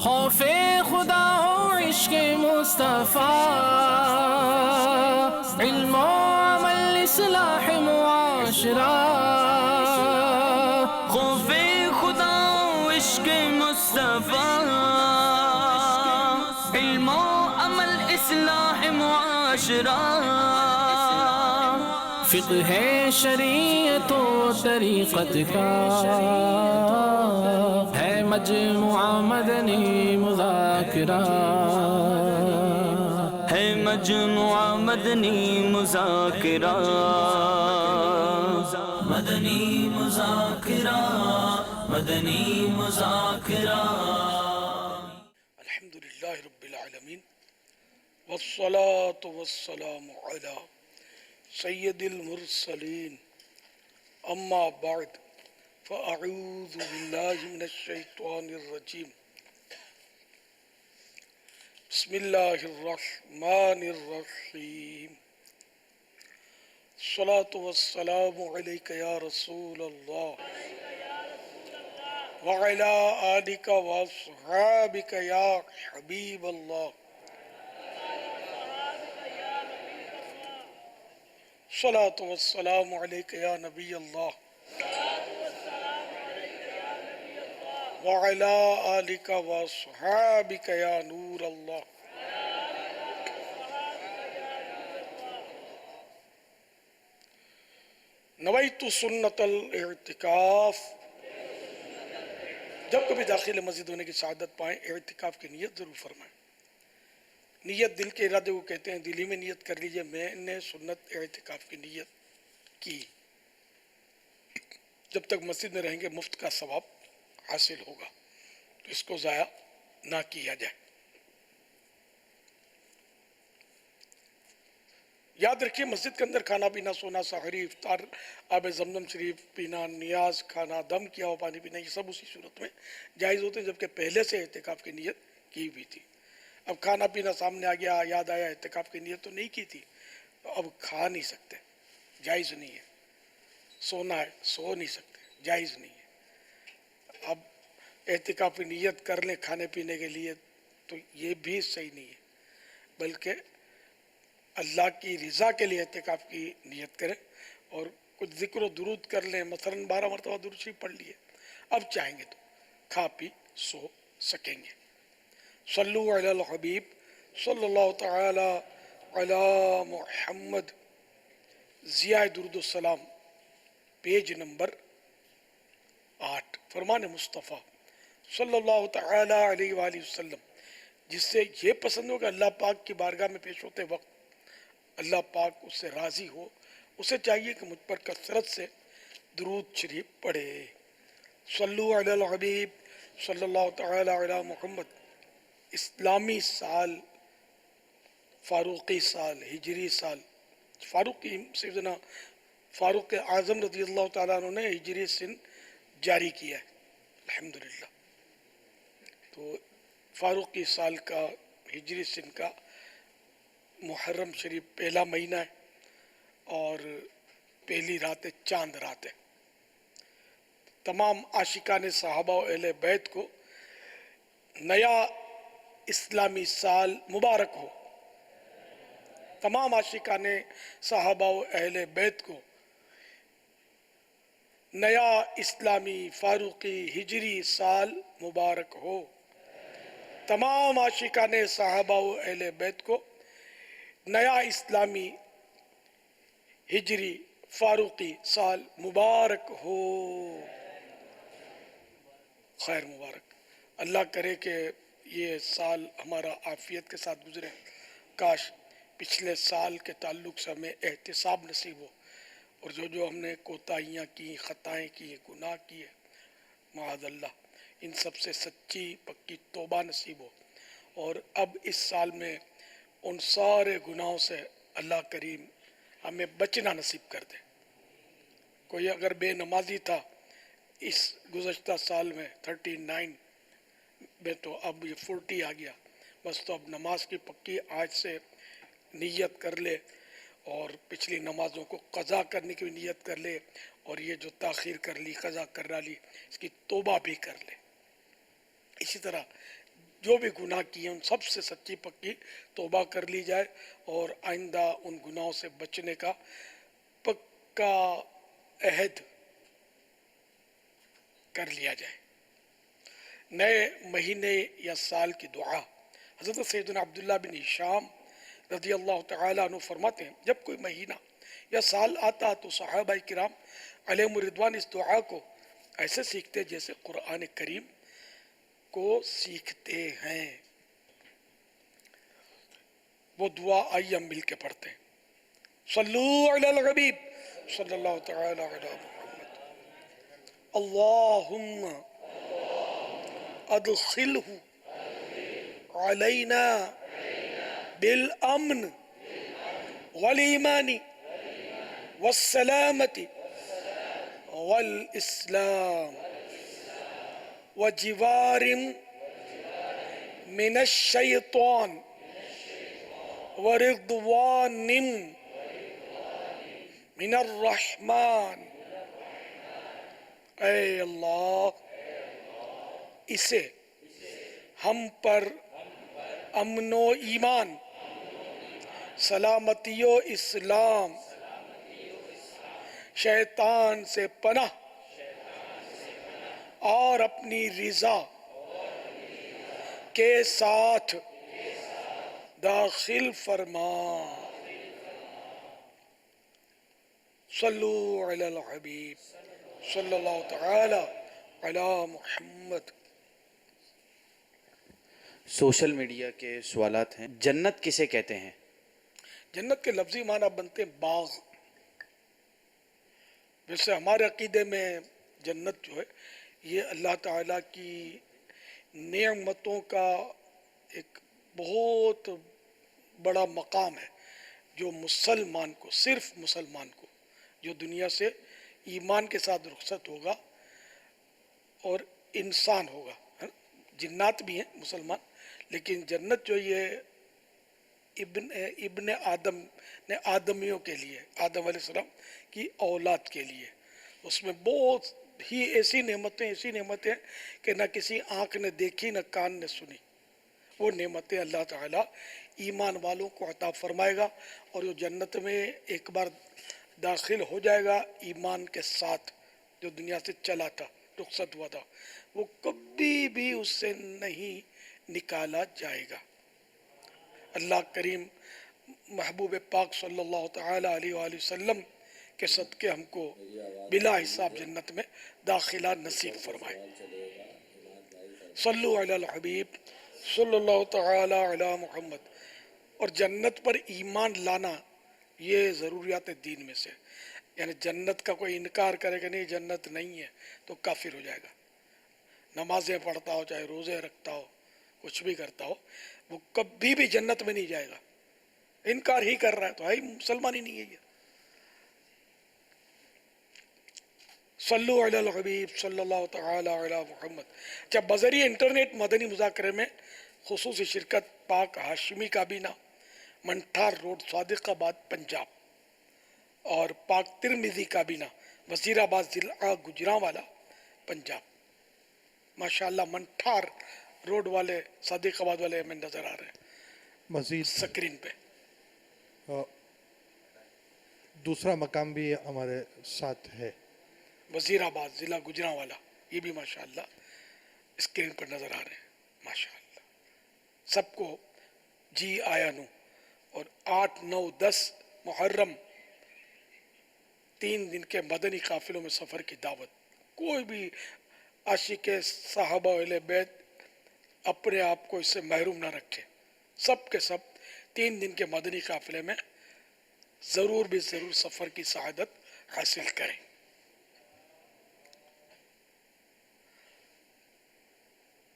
خوف خدا ہو عشق مصطفیٰ، علم و عمل اصلاح معاشرہ، خوف خدا و عشق مصطفیٰ، علم و عمل اصلاح معاشرہ، فقہ شریعت و طریقت کا ہے مجموعہ مدنی مذاکرہ، ہے مجموعہ مدنی مذاکرہ، مدنی مذاکرہ، مدنی مذاکرہ۔ الحمدللہ رب العالمین والصلاة والسلام علی سید المرسلین، اما بعد فاعوذ باللہ من الشیطان الرجیم، بسم اللہ الرحمن الرحیم، الصلاة والسلام علیک یا رسول اللہ وعلی آلک واصحابک یا حبیب اللہ، الصلاة والسلام علیک یا نبی اللہ وعلی آلک واصحابک یا نور اللہ۔ نویت سنت الاعتکاف، جب کبھی داخل مسجد ہونے کی سعادت پائیں اعتکاف کی نیت ضرور فرمائیں۔ نیت دل کے ارادے کو کہتے ہیں، دلی میں نیت کر لیجئے میں نے سنت اعتکاف کی نیت کی، جب تک مسجد میں رہیں گے مفت کا ثواب حاصل ہوگا، تو اس کو ضائع نہ کیا جائے۔ یاد رکھیے مسجد کے اندر کھانا پینا، سونا، سحری، افطار، آب زمزم شریف پینا، نیاز کھانا، دم کیا ہوا پانی پینا، یہ سب اسی صورت میں جائز ہوتے ہیں جبکہ پہلے سے اعتکاف کی نیت کی ہوئی تھی۔ اب کھانا پینا سامنے آ گیا، یاد آیا اعتکاف کی نیت تو نہیں کی تھی، تو اب کھا نہیں سکتے، جائز نہیں ہے۔ سونا ہے، سو نہیں سکتے، جائز نہیں ہے۔ اب اعتکاف کی نیت کر لیں کھانے پینے کے لیے تو یہ بھی صحیح نہیں ہے، بلکہ اللہ کی رضا کے لیے اعتکاف کی نیت کریں اور کچھ ذکر و درود کر لیں، مثلاً 12 مرتبہ درود شریف پڑھ لیے، اب چاہیں گے تو کھا پی سو سکیں گے۔ صلو علی الحبیب صلی اللہ تعالی علی محمد، ضیاء درود السلام، پیج نمبر 8، فرمان مصطفیٰ صلی اللہ تعالی علیہ وآلہ وسلم، جس سے یہ پسند ہو کہ اللہ پاک کی بارگاہ میں پیش ہوتے وقت اللہ پاک اس سے راضی ہو، اسے چاہیے کہ مجھ پر کثرت سے درود شریف پڑھے۔ صلو علی الحبیب صلی اللہ تعالی علی محمد، اسلامی سال، فاروقی سال، ہجری سال، فاروقی سیدنا فاروق اعظم رضی اللہ تعالیٰ عنہ نے ہجری سن جاری کیا ہے الحمدللہ، تو فاروقی سال کا ہجری سن کا محرم شریف پہلا مہینہ ہے اور پہلی رات چاند رات ہے۔ تمام عاشقان صحابہ و اہل بیت کو نیا اسلامی سال مبارک ہو۔ تمام عاشقان صحابہ و اہل بیت کو نیا اسلامی فاروقی ہجری سال مبارک ہو۔ تمام عاشقان صحابہ و اہل بیت کو نیا اسلامی ہجری فاروقی سال مبارک ہو، خیر مبارک۔ اللہ کرے کہ یہ سال ہمارا عافیت کے ساتھ گزرے، کاش پچھلے سال کے تعلق سے ہمیں احتساب نصیب ہو، اور جو ہم نے کوتاہیاں کی، خطائیں کی، گناہ کیے، معاذ اللہ، ان سب سے سچی پکی توبہ نصیب ہو، اور اب اس سال میں ان سارے گناہوں سے اللہ کریم ہمیں بچنا نصیب کر دے۔ کوئی اگر بے نمازی تھا اس گزشتہ سال میں 39 میں، تو اب یہ 40 آ گیا، بس تو اب نماز کی پکی آج سے نیت کر لے، اور پچھلی نمازوں کو قضا کرنے کی نیت کر لے، اور یہ جو تاخیر کر لی، قضا کرا لی، اس کی توبہ بھی کر لے۔ اسی طرح جو بھی گناہ کیے ان سب سے سچی پکی توبہ کر لی جائے اور آئندہ ان گناہوں سے بچنے کا پکا عہد کر لیا جائے۔ نئے مہینے یا سال کی دعا، حضرت سیدنا عبداللہ بن ہشام رضی اللہ تعالیٰ عنہ فرماتے ہیں جب کوئی مہینہ یا سال آتا تو صحابہ کرام علیہم الرضوان اس دعا کو ایسے سیکھتے جیسے قرآن کریم کو سیکھتے ہیں۔ وہ دعا آئیے ہم مل کے پڑھتے ہیں۔ صلو علی الحبیب صلی اللہ تعالی علی محمد۔ اللہم ادخلہ علینا بالامن والایمان والسلامت والاسلام وجوار من الشیطان ورضوان من الرحمن۔ اے اللہ اسے ہم پر امن و ایمان، سلامتی و اسلام، شیطان سے پناہ اور اپنی رضا کے ساتھ داخل فرما۔ صلو علی الحبیب صلی اللہ تعالی علی محمد۔ سوشل میڈیا کے سوالات ہیں، جنت کسے کہتے ہیں؟ جنت کے لفظی معنی بنتے ہیں باغ۔ ویسے ہمارے عقیدے میں جنت جو ہے یہ اللہ تعالیٰ کی نعمتوں کا ایک بہت بڑا مقام ہے جو مسلمان کو، صرف مسلمان کو، جو دنیا سے ایمان کے ساتھ رخصت ہوگا اور انسان ہوگا، جنات بھی ہیں مسلمان، لیکن جنت جو یہ ابن آدم نے آدمیوں کے لیے، آدم علیہ السلام کی اولاد کے لیے، اس میں بہت ہی ایسی نعمتیں کہ نہ کسی آنکھ نے دیکھی نہ کان نے سنی۔ وہ نعمتیں اللہ تعالیٰ ایمان والوں کو عطا فرمائے گا، اور جو جنت میں ایک بار داخل ہو جائے گا ایمان کے ساتھ، جو دنیا سے چلا تھا، رخصت ہوا تھا، وہ کبھی بھی اس سے نہیں نکالا جائے گا۔ اللہ کریم محبوب پاک صلی اللہ تعالی علیہ وآلہ وسلم کے صدقے ہم کو بلا حساب جنت میں داخلہ نصیب فرمائے۔ صلو علی الحبیب صلی اللہ تعالی علی محمد۔ اور جنت پر ایمان لانا یہ ضروریات دین میں سے، یعنی جنت کا کوئی انکار کرے کہ نہیں جنت نہیں ہے تو کافر ہو جائے گا۔ نمازیں پڑھتا ہو، چاہے روزے رکھتا ہو، کچھ بھی کرتا ہو، وہ کبھی بھی جنت میں نہیں جائے گا۔ انکار ہی کر رہا ہے تو ہے مسلمان ہی نہیں ہے یہ۔ صلو علی الحبیب صلی اللہ تعالی علی محمد۔ جب بذریعہ انٹرنیٹ مدنی مذاکرے میں خصوصی شرکت پاک ہاشمی کابینہ، منٹھار روڈ، صادق آباد، پنجاب، اور پاک ترمذی کابینہ، وزیر آباد ضلع گجرانوالا، پنجاب۔ ماشاءاللہ منٹھار روڈ والے، صادق آباد والے ہمیں نظر آ رہے ہیں مزید سکرین پہ۔ دوسرا مقام بھی ہمارے ساتھ ہے، وزیر آباد ضلع گجرانوالا، یہ بھی ماشاءاللہ اسکرین پر نظر آ رہے ہیں۔ ماشاءاللہ سب کو جی آیا نو۔ اور 8، 9، 10 محرم 3 دن کے مدنی قافلوں میں سفر کی دعوت۔ کوئی بھی عاشق صحابہ اہل بیت اپنے آپ کو اس سے محروم نہ رکھے، سب کے سب 3 دن کے مدنی قافلے میں ضرور بھی ضرور سفر کی سعادت حاصل کریں۔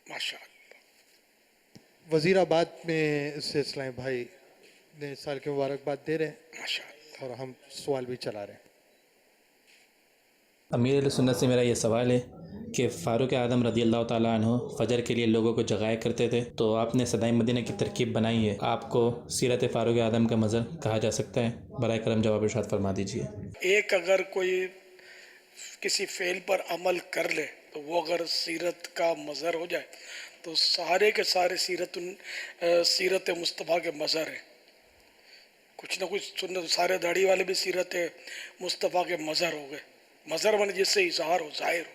ماشاءاللہ وزیر آباد میں سلسلہ بھائی نے سال کے مبارکباد دے رہے ہیں ماشاءاللہ۔ اور ہم سوال بھی چلا رہے ہیں۔ امیر اہل سنت سے میرا یہ سوال ہے کہ فاروق اعظم رضی اللہ تعالیٰ عنہ فجر کے لیے لوگوں کو جگایا کرتے تھے، تو آپ نے صدائے مدینہ کی ترکیب بنائی ہے، آپ کو سیرت فاروق اعظم کا مظہر کہا جا سکتا ہے؟ برائے کرم جواب ارشاد فرما دیجیے۔ ایک اگر کوئی کسی فعل پر عمل کر لے تو وہ اگر سیرت کا مظہر ہو جائے تو سارے کے سارے سیرت مصطفیٰ کے مظہر ہیں. کچھ نہ کچھ سنت، سارے داڑھی والے بھی سیرت مصطفیٰ کے مظہر ہو گئے. مظہر بنے جس سے اظہار ہو، ظاہر ہو.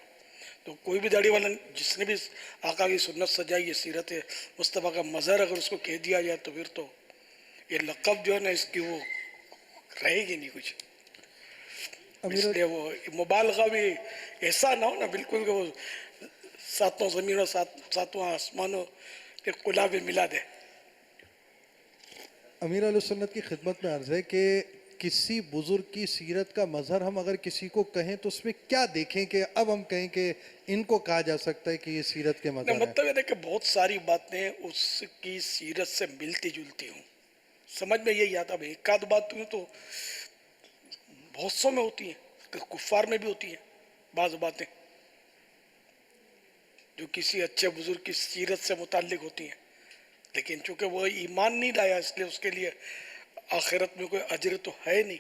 تو کوئی بھی داڑھی والا جس نے بھی آقا کی سنت سجائی ہے سیرت مصطفیٰ کا مظہر اگر اس کو کہہ دیا جائے تو پھر تو یہ لقب جو ہے نا اس کی وہ رہے گی نہیں کچھ. اس لیے وہ مبالغہ بھی ایسا نہ ہو نا بالکل کہ وہ ساتوں زمینوں ساتواں آسمانوں کے قلاب ملا دے. امیر علیہ سنت کی خدمت میں عرض ہے کہ کسی بزرگ کی سیرت کا مظہر ہم اگر کسی کو کہیں تو اس میں کیا دیکھیں کہ اب ہم کہیں کہ ان کو کہا جا سکتا ہے کہ یہ سیرت کے مظہر ہیں؟ مطلب یہ ہے کہ بہت ساری باتیں اس کی سیرت سے ملتی جلتی ہوں. سمجھ میں یہی آتا ہے ایک آدھ بات تو بہت سو میں ہوتی ہیں، کفار میں بھی ہوتی ہیں بعض باتیں جو کسی اچھے بزرگ کی سیرت سے متعلق ہوتی ہیں، لیکن چونکہ وہ ایمان نہیں لایا اس لیے اس کے لیے آخرت میں کوئی اجر تو ہے نہیں.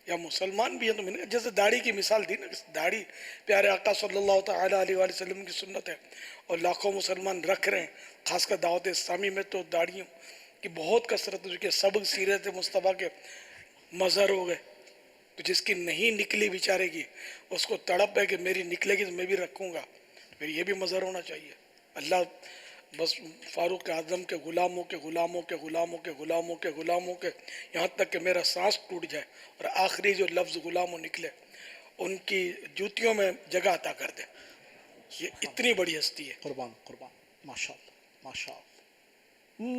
یا مسلمان بھی ہے تو میں نے جیسے داڑھی کی مثال دی نا، داڑھی پیارے آقا صلی اللہ تعالی علیہ وآلہ وسلم کی سنت ہے اور لاکھوں مسلمان رکھ رہے ہیں. خاص کر دعوت اسلامی میں تو داڑھیوں کی بہت کثرت ہے، جو کہ سب سیرت مصطفیٰ کے مظہر ہو گئے. تو جس کی نہیں نکلی بیچارے کی اس کو تڑپ ہے کہ میری نکلے گی تو میں بھی رکھوں گا، پھر یہ بھی مظہر ہونا چاہیے. اللہ بس فاروق اعظم کے غلاموں کے غلاموں کے غلاموں کے غلاموں کے غلاموں کے یہاں تک کہ میرا سانس ٹوٹ جائے اور آخری جو لفظ غلاموں نکلے ان کی جوتیوں میں جگہ عطا کر دے. یہ اتنی بڑی ہستی ہے. قربان قربان، ماشاء اللہ ماشاء اللہ.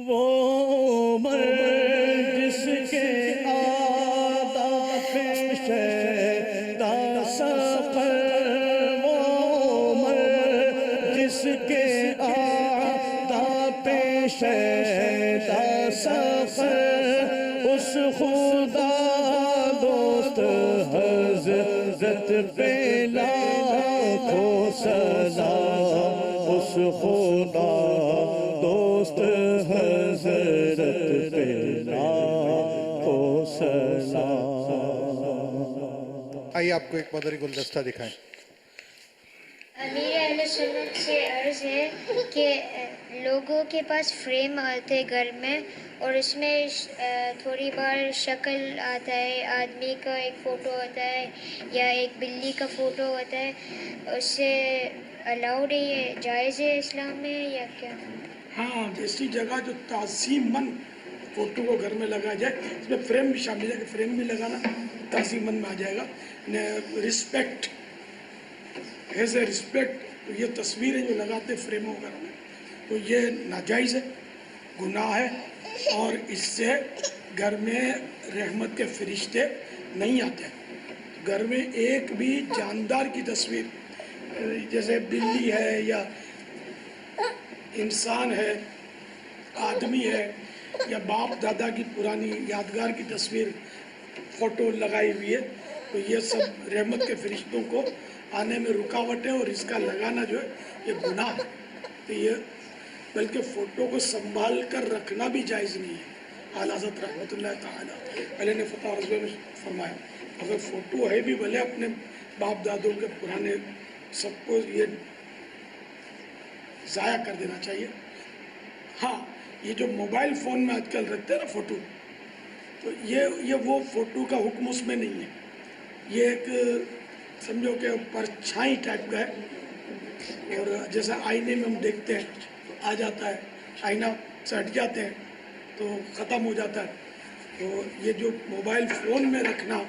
وہ مرد جس کے آداب شیدا سفر، وہ مرد جس کے آداب شیدا سفر، اس خدا دوست حضرت پہ لاکھوں سلام، اس خدا دوست حضرت پہ لاکھوں سلام. آئیے آپ کو ایک مدری گلدستہ دکھائیں. امیر اہل سنت سے عرض ہے کہ لوگوں کے پاس فریم آتے گھر میں اور اس میں تھوڑی بار شکل آتا ہے، آدمی کا ایک فوٹو ہوتا ہے یا ایک بلی کا فوٹو ہوتا ہے، اس سے الاؤڈ ہے، یہ جائز ہے اسلام میں یا کیا؟ ہاں، ایسی جگہ جو تعظیم مند فوٹو کو گھر میں لگا جائے، اس میں فریم بھی شامل ہے کہ فریم بھی لگانا تعظیم مند میں آ جائے گا. رسپیکٹ ایز اے رسپیکٹ، یہ تصویریں جو لگاتے فریموں گھر میں تو یہ ناجائز ہے، گناہ ہے، اور اس سے گھر میں رحمت کے فرشتے نہیں آتے. گھر میں ایک بھی جاندار کی تصویر جیسے بلی ہے یا انسان ہے، آدمی ہے، یا باپ دادا کی پرانی یادگار کی تصویر فوٹو لگائی ہوئی ہے تو یہ سب رحمت کے فرشتوں کو آنے میں رکاوٹ ہے اور اس کا لگانا جو ہے یہ گناہ ہے. تو یہ بلکہ فوٹو کو سنبھال کر رکھنا بھی جائز نہیں ہے. اعلیٰ حضرت رحمۃ اللہ تعالیٰ پہلے نے فتح رضویہ میں فرمایا اگر فوٹو ہے بھی بھلے اپنے باپ دادوں کے پرانے، سب کو یہ ضائع کر دینا چاہیے. ہاں، یہ جو موبائل فون میں آج کل رکھتے ہیں نا فوٹو، تو یہ وہ فوٹو کا حکم اس میں نہیں ہے. یہ ایک سمجھو کہ پرچھائی ٹائپ کا ہے، اور جیسا آئینے میں ہم دیکھتے ہیں آ جاتا ہے، آئینہ سے ہٹ جاتے ہیں تو ختم ہو جاتا ہے. تو یہ جو موبائل فون میں رکھنا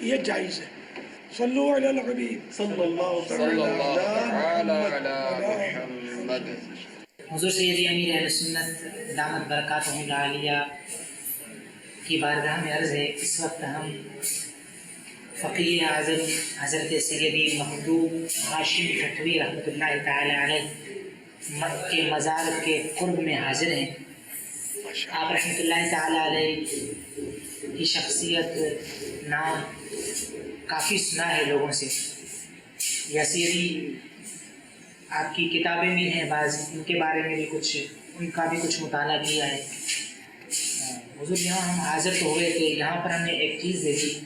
یہ جائز ہے. صلو علی الحبیب صلی اللہ علیہ محمد. حضور سیدی امیر اہل سنت دامت برکاتہ العالیہ کی بارگاہ میں عرض ہے، اس وقت ہم فقیہ اعظم حضرت سیدی مخدوم ہاشم ٹھٹوی رحمۃ اللہ تعالی علیہ کے مزار کے قرب میں حاضر ہیں. آپ رحمۃ اللہ تعالی علیہ کی شخصیت، نام کافی سنا ہے لوگوں سے. یا سیدی آپ کی کتابیں بھی ہیں، بعض ان کے بارے میں بھی کچھ، ان کا بھی کچھ مطالعہ کیا ہے. حضور یہاں ہم حاضر تو ہوئے کہ یہاں پر ہم نے ایک چیز دیکھی،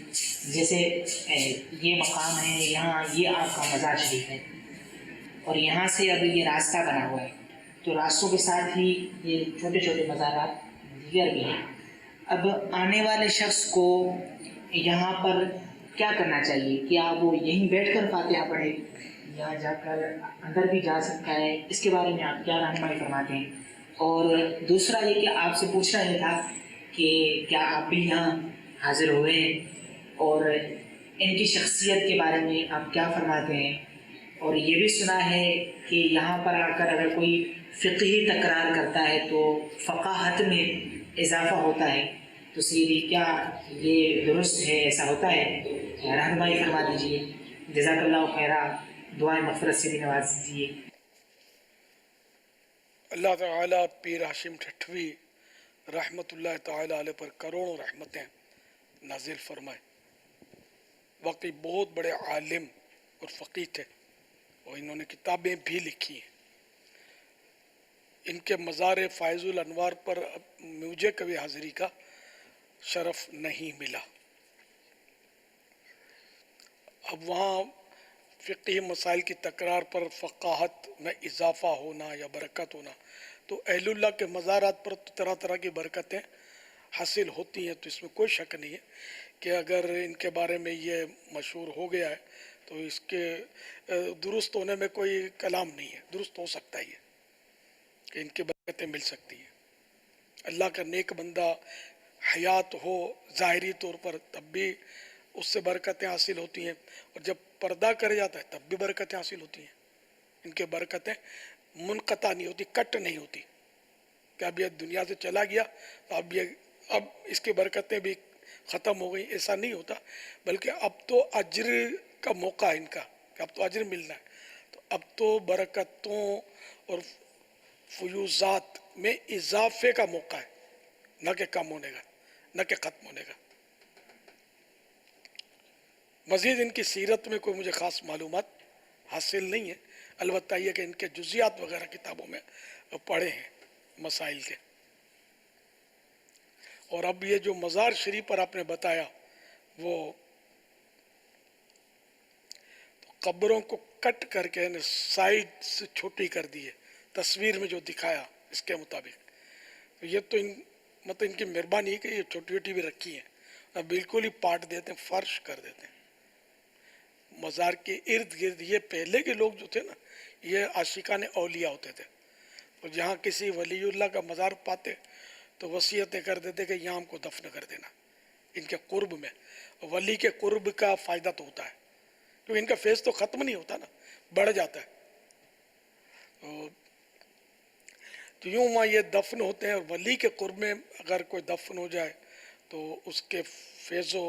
جیسے یہ مقام ہے، یہاں یہ آپ کا مزار شریف ہے، اور یہاں سے اب یہ راستہ بنا ہوا ہے، تو راستوں کے ساتھ ہی یہ چھوٹے چھوٹے مزارات دیگر بھی ہیں۔ اب آنے والے شخص کو یہاں پر کیا کرنا چاہیے؟ کیا وہ یہیں بیٹھ کر فاتحہ پڑھے یا جا کر اندر بھی جا سکتا ہے؟ اس کے بارے میں آپ کیا رہنمائی فرماتے ہیں؟ اور دوسرا یہ کہ آپ سے پوچھنا یہ تھا کہ کیا آپ بھی یہاں حاضر ہوئے ہیں اور ان کی شخصیت کے بارے میں آپ کیا فرماتے ہیں؟ اور یہ بھی سنا ہے کہ یہاں پر آ کر اگر کوئی فقہی تکرار کرتا ہے تو فقاہت میں اضافہ ہوتا ہے، تو سیدھی کیا یہ درست ہے؟ ایسا ہوتا ہے؟ رہنمائی فرما دیجیے، جزاک اللہ خیرہ، دعائیں مغفرت سے بھی نواز دیجیے۔ اللہ تعالیٰ پیر ہاشم ٹھٹوی رحمۃ اللہ تعالیٰ علیہ پر کروڑوں رحمتیں نازل فرمائے۔ واقعی بہت بڑے عالم اور فقیہ تھے اور انہوں نے کتابیں بھی لکھی ہیں۔ ان کے مزار فائز الانوار پر مجھے کبھی حاضری کا شرف نہیں ملا۔ اب وہاں فقہی مسائل کی تکرار پر فقاہت میں اضافہ ہونا یا برکت ہونا، تو اہل اللہ کے مزارات پر طرح طرح کی برکتیں حاصل ہوتی ہیں، تو اس میں کوئی شک نہیں ہے کہ اگر ان کے بارے میں یہ مشہور ہو گیا ہے تو اس کے درست ہونے میں کوئی کلام نہیں ہے، درست ہو سکتا ہے کہ ان کی برکتیں مل سکتی ہیں۔ اللہ کا نیک بندہ حیات ہو ظاہری طور پر تب بھی اس سے برکتیں حاصل ہوتی ہیں، اور جب پردہ کر جاتا ہے تب بھی برکتیں حاصل ہوتی ہیں۔ ان کے برکتیں منقطع نہیں ہوتی، کٹ نہیں ہوتی کہ اب یہ دنیا سے چلا گیا تو اب اس کی برکتیں بھی ختم ہو گئی، ایسا نہیں ہوتا، بلکہ اب تو اجر کا موقع ہے ان کا کہ اب تو اجر ملنا ہے، تو اب تو برکتوں اور فیوزات میں اضافے کا موقع ہے، نہ کہ کم ہونے کا، نہ کہ ختم ہونے کا۔ مزید ان کی سیرت میں کوئی مجھے خاص معلومات حاصل نہیں ہے، البتہ یہ کہ ان کے جزیات وغیرہ کتابوں میں پڑھے ہیں مسائل کے۔ اور اب یہ جو مزار شریف پر آپ نے بتایا، وہ قبروں کو کٹ کر کے سائڈ سے چھوٹی کر دی ہے، تصویر میں جو دکھایا اس کے مطابق، تو یہ تو ان کی مہربانی ہے کہ یہ چھوٹی چھوٹی بھی رکھی ہیں، بالکل ہی پاٹ دیتے ہیں، فرش کر دیتے ہیں مزار کے ارد گرد۔ یہ پہلے کے لوگ جو تھے نا، یہ عاشقان اولیاء ہوتے تھے، اور جہاں کسی ولی اللہ کا مزار پاتے تو وصیتیں کر دیتے کہ یہاں ہم کو دفن کر دینا ان کے قرب میں۔ ولی کے قرب کا فائدہ تو ہوتا ہے کیونکہ ان کا فیض تو ختم نہیں ہوتا نا، بڑھ جاتا ہے، تو یوں وہاں یہ دفن ہوتے ہیں۔ اور ولی کے قرب میں اگر کوئی دفن ہو جائے تو اس کے فیض و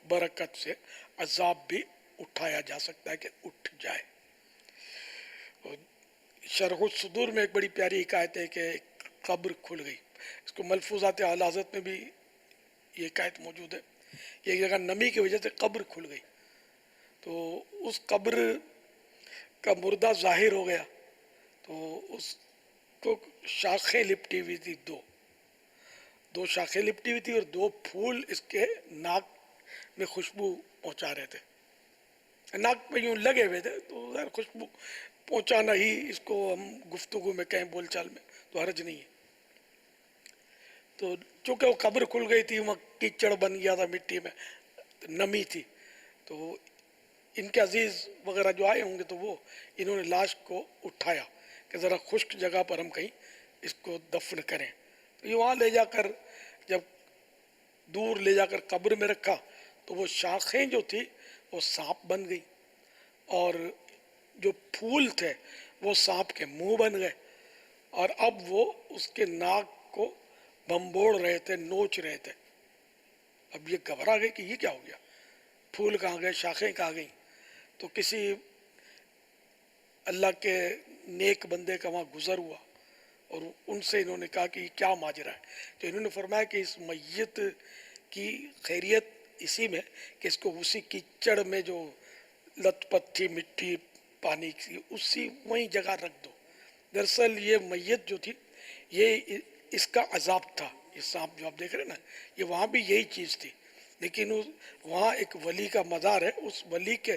برکت سے عذاب بھی اٹھایا جا سکتا ہے کہ اٹھ جائے۔ شرح الصدور میں ایک بڑی پیاری حکایت ہے کہ قبر کھل گئی، اس کو ملفوظات اعلی حضرت میں بھی یہ حکایت موجود ہے۔ ایک جگہ نمی کی وجہ سے قبر کھل گئی، تو اس قبر کا مردہ ظاہر ہو گیا، تو اس کو شاخیں لپٹی ہوئی تھی، دو شاخیں لپٹی ہوئی تھی، اور دو پھول اس کے ناک میں خوشبو پہنچا رہے تھے، ناک پہ یوں لگے ہوئے تھے، تو ظاہر خوشبو پہنچانا ہی اس کو ہم گفتگو میں کہیں بول چال میں تو حرج نہیں ہے۔ تو چونکہ وہ قبر کھل گئی تھی، وہاں کیچڑ بن گیا تھا، مٹی میں نمی تھی، تو ان کے عزیز وغیرہ جو آئے ہوں گے تو وہ انہوں نے لاش کو اٹھایا کہ ذرا خشک جگہ پر ہم کہیں اس کو دفن کریں، تو یہ وہاں لے جا کر جب دور لے جا کر قبر میں رکھا تو وہ شاخیں جو تھی وہ سانپ بن گئی، اور جو پھول تھے وہ سانپ کے منہ بن گئے، اور اب وہ اس کے ناک کو بمبوڑ رہے تھے، نوچ رہے تھے۔ اب یہ گھبرا گئے کہ یہ کیا ہو گیا، پھول کہاں گئے، شاخیں کہاں گئیں؟ تو کسی اللہ کے نیک بندے کا وہاں گزر ہوا اور ان سے انہوں نے کہا کہ یہ کیا ماجرا ہے، تو انہوں نے فرمایا کہ اس میت کی خیریت اسی میں کہ اس کو اسی کیچڑ میں جو لت پت تھی، مٹی پانی کی، اسی وہیں جگہ رکھ دو۔ دراصل یہ میت جو تھی یہ اس کا عذاب تھا، یہ سانپ جو آپ دیکھ رہے ہیں نا، یہ وہاں بھی یہی چیز تھی، لیکن وہاں ایک ولی کا مزار ہے، اس ولی کے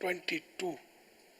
22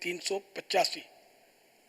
385,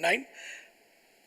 9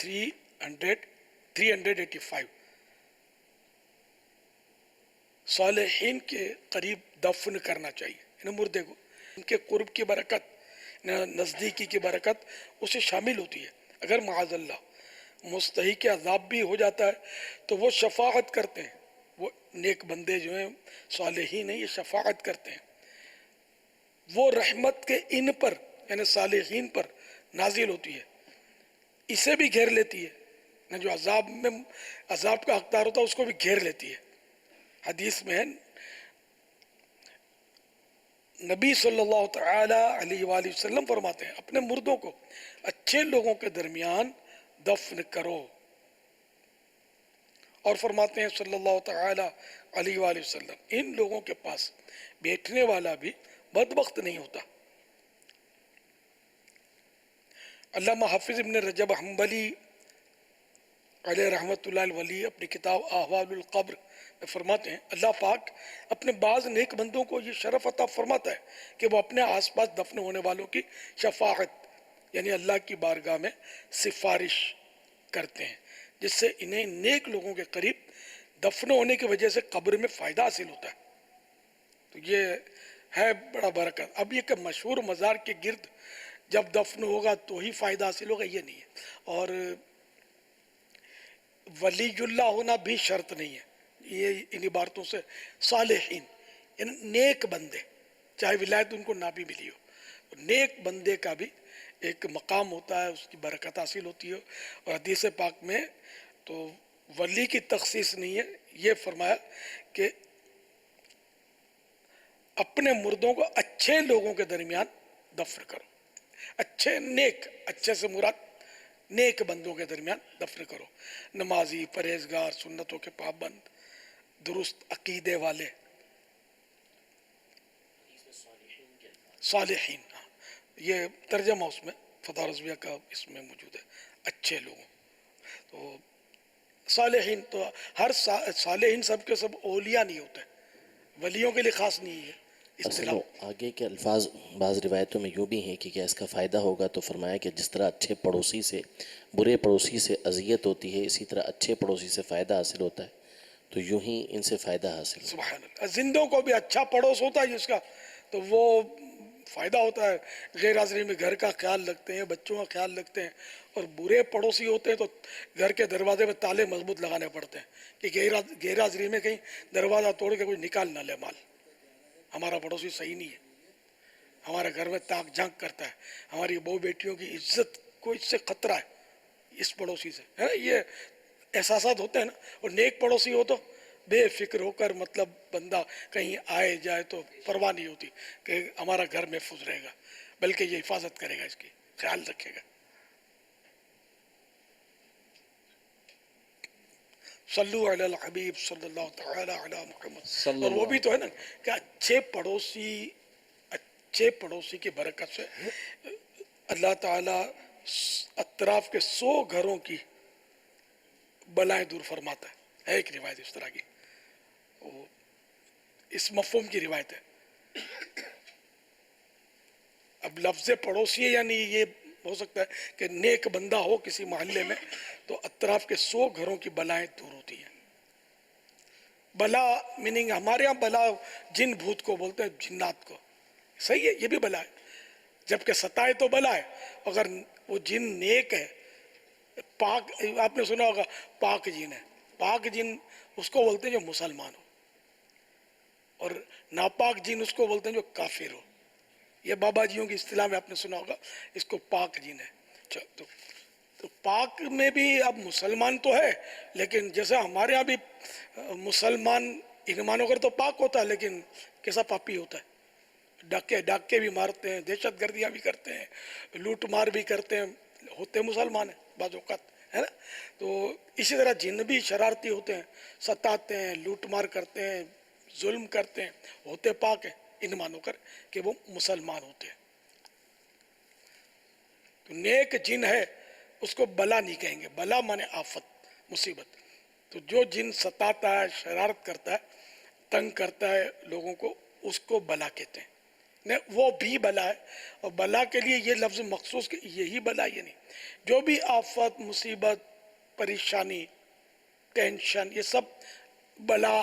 385। صالحین کے قریب دفن کرنا چاہیے، یعنی مردے کو ان کے قرب کی برکت، نزدیکی کی برکت اسے شامل ہوتی ہے۔ اگر معاذ اللہ مستحق عذاب بھی ہو جاتا ہے تو وہ شفاعت کرتے ہیں، وہ نیک بندے جو ہیں صالحین ہیں یہ شفاعت کرتے ہیں، وہ رحمت کے ان پر یعنی صالحین پر نازل ہوتی ہے، اسے بھی گھیر لیتی ہے، جو عذاب کا حقدار ہوتا ہے اس کو بھی گھیر لیتی ہے۔ حدیث میں ہے نبی صلی اللہ تعالی علیہ وآلہ وسلم فرماتے ہیں اپنے مردوں کو اچھے لوگوں کے درمیان دفن کرو، اور فرماتے ہیں صلی اللہ تعالی علیہ وآلہ وسلم ان لوگوں کے پاس بیٹھنے والا بھی بدبخت نہیں ہوتا۔ علامہ حافظ ابن رجب حنبلی علیہ رحمۃ اللہ الولی اپنی کتاب احوال القبر میں فرماتے ہیں اللہ پاک اپنے بعض نیک بندوں کو یہ شرف عطا فرماتا ہے کہ وہ اپنے آس پاس دفن ہونے والوں کی شفاعت یعنی اللہ کی بارگاہ میں سفارش کرتے ہیں، جس سے انہیں نیک لوگوں کے قریب دفن ہونے کی وجہ سے قبر میں فائدہ حاصل ہوتا ہے۔ تو یہ ہے بڑا برکت۔ اب یہ کہ مشہور مزار کے گرد جب دفن ہوگا تو ہی فائدہ حاصل ہوگا یہ نہیں ہے، اور ولی اللہ ہونا بھی شرط نہیں ہے، یہ ان عبارتوں سے صالحین یعنی نیک بندے، چاہے ولایت ان کو نہ بھی ملی ہو، نیک بندے کا بھی ایک مقام ہوتا ہے، اس کی برکت حاصل ہوتی ہے۔ اور حدیث پاک میں تو ولی کی تخصیص نہیں ہے، یہ فرمایا کہ اپنے مردوں کو اچھے لوگوں کے درمیان دفن کرو، اچھے نیک، اچھے سے مراد نیک بندوں کے درمیان دفن کرو، نمازی، پرہیزگار، سنتوں کے پابند، درست عقیدے والے، صالحین، یہ ترجمہ اس میں فتح رضویہ کا اس میں موجود ہے، اچھے لوگوں۔ تو صالحین تو ہر صالحین سب کے سب اولیاء نہیں ہوتے، ولیوں کے لیے خاص نہیں ہے اصطلاح۔ آگے کے الفاظ بعض روایتوں میں یوں بھی ہیں کہ کیا اس کا فائدہ ہوگا، تو فرمایا کہ جس طرح اچھے پڑوسی سے برے پڑوسی سے اذیت ہوتی ہے اسی طرح اچھے پڑوسی سے فائدہ حاصل ہوتا ہے، تو یوں ہی ان سے فائدہ حاصل ہوتا ہے۔ سبحان اللہ، زندوں کو بھی اچھا پڑوس ہوتا ہے جس کا، تو وہ فائدہ ہوتا ہے، غیر حاضری میں گھر کا خیال رکھتے ہیں، بچوں کا خیال رکھتے ہیں، اور برے پڑوسی ہوتے ہیں تو گھر کے دروازے پہ تالے مضبوط لگانے پڑتے ہیں کہ غیر حاضری میں کہیں دروازہ توڑ کے کوئی نکال نہ لے مال، ہمارا پڑوسی صحیح نہیں ہے، ہمارے گھر میں تاک جھانک کرتا ہے، ہماری بہو بیٹیوں کی عزت کو اس سے خطرہ ہے، اس پڑوسی سے، ہے نا، یہ احساسات ہوتے ہیں نا۔ اور نیک پڑوسی ہو تو بے فکر ہو کر مطلب بندہ کہیں آئے جائے تو پرواہ نہیں ہوتی کہ ہمارا گھر محفوظ رہے گا، بلکہ یہ حفاظت کرے گا، اس کی خیال رکھے گا۔ صلو علی الحبیب صلی اللہ تعالی علی محمد۔ اور وہ بھی تو ہے نا کہ اچھے پڑوسی کی برکت سے اللہ تعالیٰ اطراف کے 100 گھروں کی بلائیں دور فرماتا ہے ایک روایت اس طرح کی، اس مفہوم کی روایت ہے۔ اب لفظ پڑوسی ہے یعنی یہ ہو سکتا ہے کہ نیک بندہ ہو کسی محلے میں تو اطراف کے 100 گھروں کی بلائیں دور ہوتی ہیں۔ بلا میننگ ہمارے ہاں بلا جن بھوت کو بولتے ہیں، جنات کو، صحیح ہے، یہ بھی بلا ہے، جبکہ ستائے تو بلا ہے۔ اگر وہ جن نیک ہے، پاک، آپ نے سنا ہوگا پاک جن ہے، پاک جن اس کو بولتے ہیں جو مسلمان ہو، اور ناپاک جن اس کو بولتے ہیں جو کافر ہو۔ یہ بابا جیوں کی اصطلاح میں آپ نے سنا ہوگا، اس کو پاک جن ہے۔ تو پاک میں بھی اب مسلمان تو ہے، لیکن جیسے ہمارے ہاں بھی مسلمان ایمان کر تو پاک ہوتا ہے، لیکن کیسا پاپی ہوتا ہے، ڈاکے بھی مارتے ہیں، دہشت گردیاں بھی کرتے ہیں، لوٹ مار بھی کرتے ہیں، ہوتے مسلمان ہیں بعض اوقات، ہے نا۔ تو اسی طرح جن بھی شرارتی ہوتے ہیں، ستاتے ہیں، لوٹ مار کرتے ہیں، ظلم کرتے ہیں، ہوتے پاک ہیں ان مانو کر کہ وہ مسلمان ہوتے ہیں۔ تو نیک جن ہے اس کو بلا نہیں کہیں گے، بلا مانے آفت، مصیبت۔ تو جو جن ستاتا ہے، شرارت کرتا ہے، تنگ کرتا ہے لوگوں کو، اس کو بلا کہتے ہیں۔ وہ بھی بلا ہے، اور بلا کے لیے یہ لفظ مخصوص کہ یہی بلا، یہ نہیں، جو بھی آفت، مصیبت، پریشانی، ٹینشن، یہ سب بلا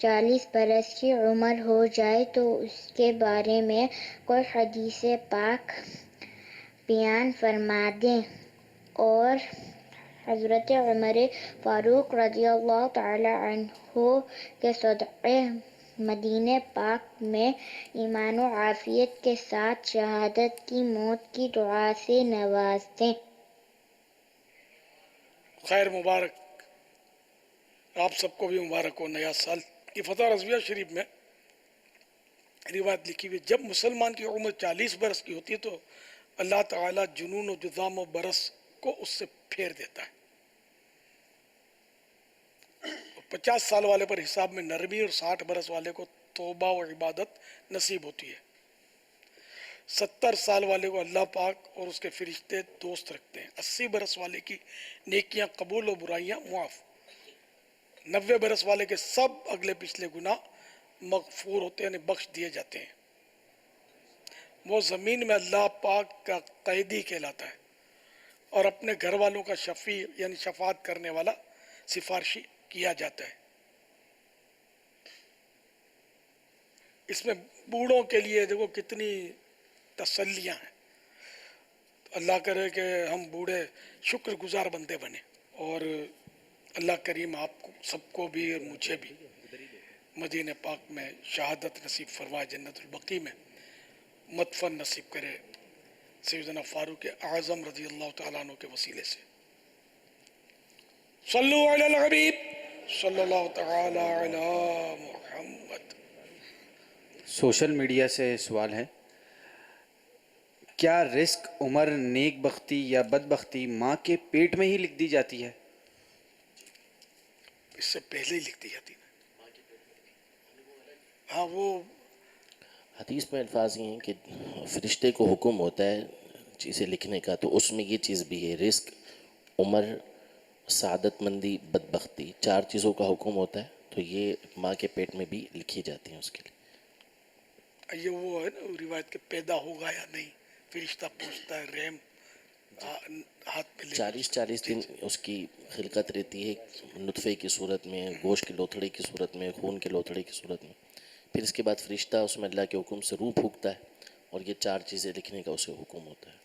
40 برس کی عمر ہو جائے تو اس کے بارے میں کوئی حدیث پاک بیان فرما دیں، اور حضرت عمر فاروق رضی اللہ تعالی عنہ کے صدقے مدینہ پاک میں ایمان و عافیت کے ساتھ شہادت کی موت کی دعا سے نواز دیں۔ خیر مبارک، آپ سب کو بھی مبارک ہو نیا سال کی۔ فتح رضویہ شریف میں روایت لکھی ہوئی، جب مسلمان کی عمر 40 برس کی ہوتی ہے تو اللہ تعالیٰ جنون و جذام و برس کو اس سے پھیر دیتا ہے۔ 50 سال والے پر حساب میں نرمی اور 60 برس والے کو توبہ و عبادت نصیب ہوتی ہے۔ 70 سال والے کو اللہ پاک اور اس کے فرشتے دوست رکھتے ہیں۔ 80 برس والے کی نیکیاں قبول و برائیاں معاف۔ 90 برس والے کے سب اگلے پچھلے گناہ مغفور ہوتے ہیں، یعنی بخش دیے جاتے ہیں۔ وہ زمین میں اللہ پاک کا قیدی کہلاتا ہے اور اپنے گھر والوں کا شفیع یعنی شفاعت کرنے والا سفارشی کیا جاتا ہے۔ اس میں بوڑھوں کے لیے دیکھو کتنی تسلیاں ہیں۔ اللہ کرے کہ ہم بوڑھے شکر گزار بندے بنے، اور اللہ کریم آپ کو سب کو بھی اور مجھے بھی مدینہ پاک میں شہادت نصیب فرمائے، جنت البقیع میں مدفن نصیب کرے سیدنا فاروق اعظم رضی اللہ تعالیٰ عنہ کے وسیلے سے۔ صلو علی الحبیب صلی اللہ تعالی علی محمد۔ سوشل میڈیا سے سوال ہے، کیا رزق، عمر، نیک بختی یا بدبختی ماں کے پیٹ میں ہی لکھ دی جاتی ہے؟ اس سے پہلے ہی لکھ دی جاتی ہے۔ ہاں، وہ حدیث میں الفاظ یہ ہیں کہ فرشتے کو حکم ہوتا ہے چیزیں لکھنے کا، تو اس میں یہ چیز بھی ہے، رزق، عمر، سعادت مندی، بدبختی، 4 چیزوں کا حکم ہوتا ہے، تو یہ ماں کے پیٹ میں بھی لکھی جاتی ہیں اس کے لیے۔ یہ وہ ہے نا روایت کے پیدا ہوگا یا نہیں، فرشتہ پوچھتا ہے، رحم ہاتھ پہ لے 40 دن اس کی خلقت رہتی ہے، نطفے کی صورت میں، گوشت کے لوتھڑے کی صورت میں، خون کے لوتھڑے کی صورت میں، پھر اس کے بعد فرشتہ اس میں اللہ کے حکم سے روح پھونکتا ہے، اور یہ 4 چیزیں لکھنے کا اسے حکم ہوتا ہے۔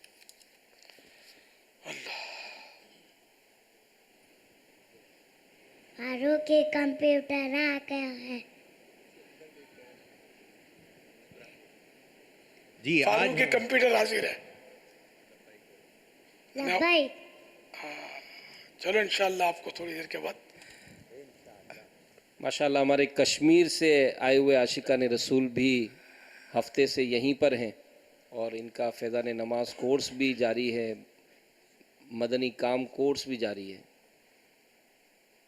فاروق کے کمپیوٹر آ گیا ہے۔ جی فاروق کے کمپیوٹر حاضر ہے۔ لبیک۔ چلو انشاءاللہ آپ کو تھوڑی دیر کے بعد ماشاءاللہ ہمارے کشمیر سے آئے ہوئے عاشقان رسول بھی ہفتے سے یہیں پر ہیں، اور ان کا فیضان نماز کورس بھی جاری ہے، مدنی کام کورس بھی جاری ہے۔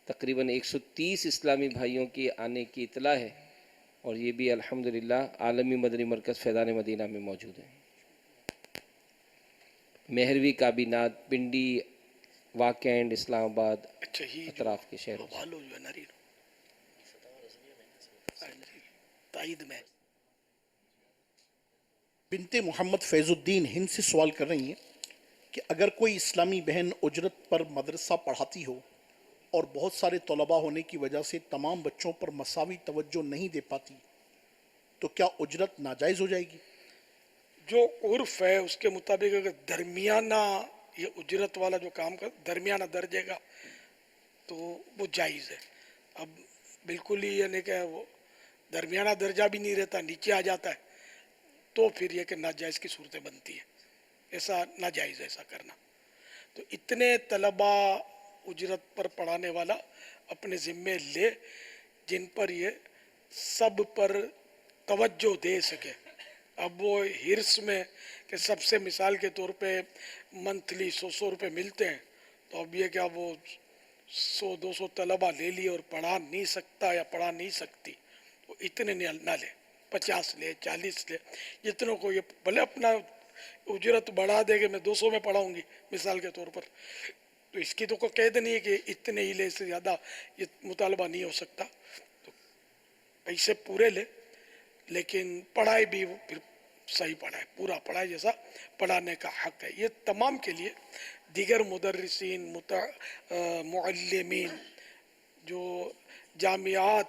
تقریباً 130 اسلامی بھائیوں کی آنے کی اطلاع ہے، اور یہ بھی الحمدللہ عالمی مدنی مرکز فیضان مدینہ میں موجود ہیں۔ مہروی کابینات، پنڈی، واکینڈ، اسلام آباد، اطراف کے شہروں سے۔ تائید میں بنت محمد فیض الدین ہند سے سوال کر رہی ہیں کہ اگر کوئی اسلامی بہن اجرت پر مدرسہ پڑھاتی ہو اور بہت سارے طلباء ہونے کی وجہ سے تمام بچوں پر مساوی توجہ نہیں دے پاتی تو کیا اجرت ناجائز ہو جائے گی؟ جو عرف ہے اس کے مطابق اگر درمیانہ یہ اجرت والا جو کام کر درمیانہ درجے کا تو وہ جائز ہے۔ اب بالکل ہی یعنی کہ وہ درمیانہ درجہ بھی نہیں رہتا، نیچے آ جاتا ہے، تو پھر یہ کہ ناجائز کی صورتیں بنتی ہیں، ایسا ناجائز ہے ایسا کرنا۔ تو اتنے طلباء اجرت پر پڑھانے والا اپنے ذمے لے جن پر یہ سب پر توجہ دے سکے۔ اب وہ ہرس میں کہ سب سے مثال کے طور پہ منتھلی 100 روپے ملتے ہیں، تو اب یہ کہ وہ 100-200 طلباء لے لیے اور پڑھا نہیں سکتا یا پڑھا نہیں سکتی، تو اتنے نہ لے، 50 لے، 40 لے، جتنوں کو یہ بھلے اپنا اجرت بڑھا دے کہ میں 200 میں پڑھاؤں گی مثال کے طور پر، تو اس کی تو کوئی قید نہیں ہے کہ اتنے ہی لے، سے زیادہ یہ مطالبہ نہیں ہو سکتا، تو پیسے پورے لے، لیکن پڑھائی بھی وہ پھر صحیح پڑھائے، پورا پڑھائی جیسا پڑھانے کا حق ہے۔ یہ تمام کے لیے دیگر مدرسین، معلمین جو جامعات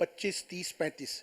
25, 30, 35,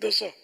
200,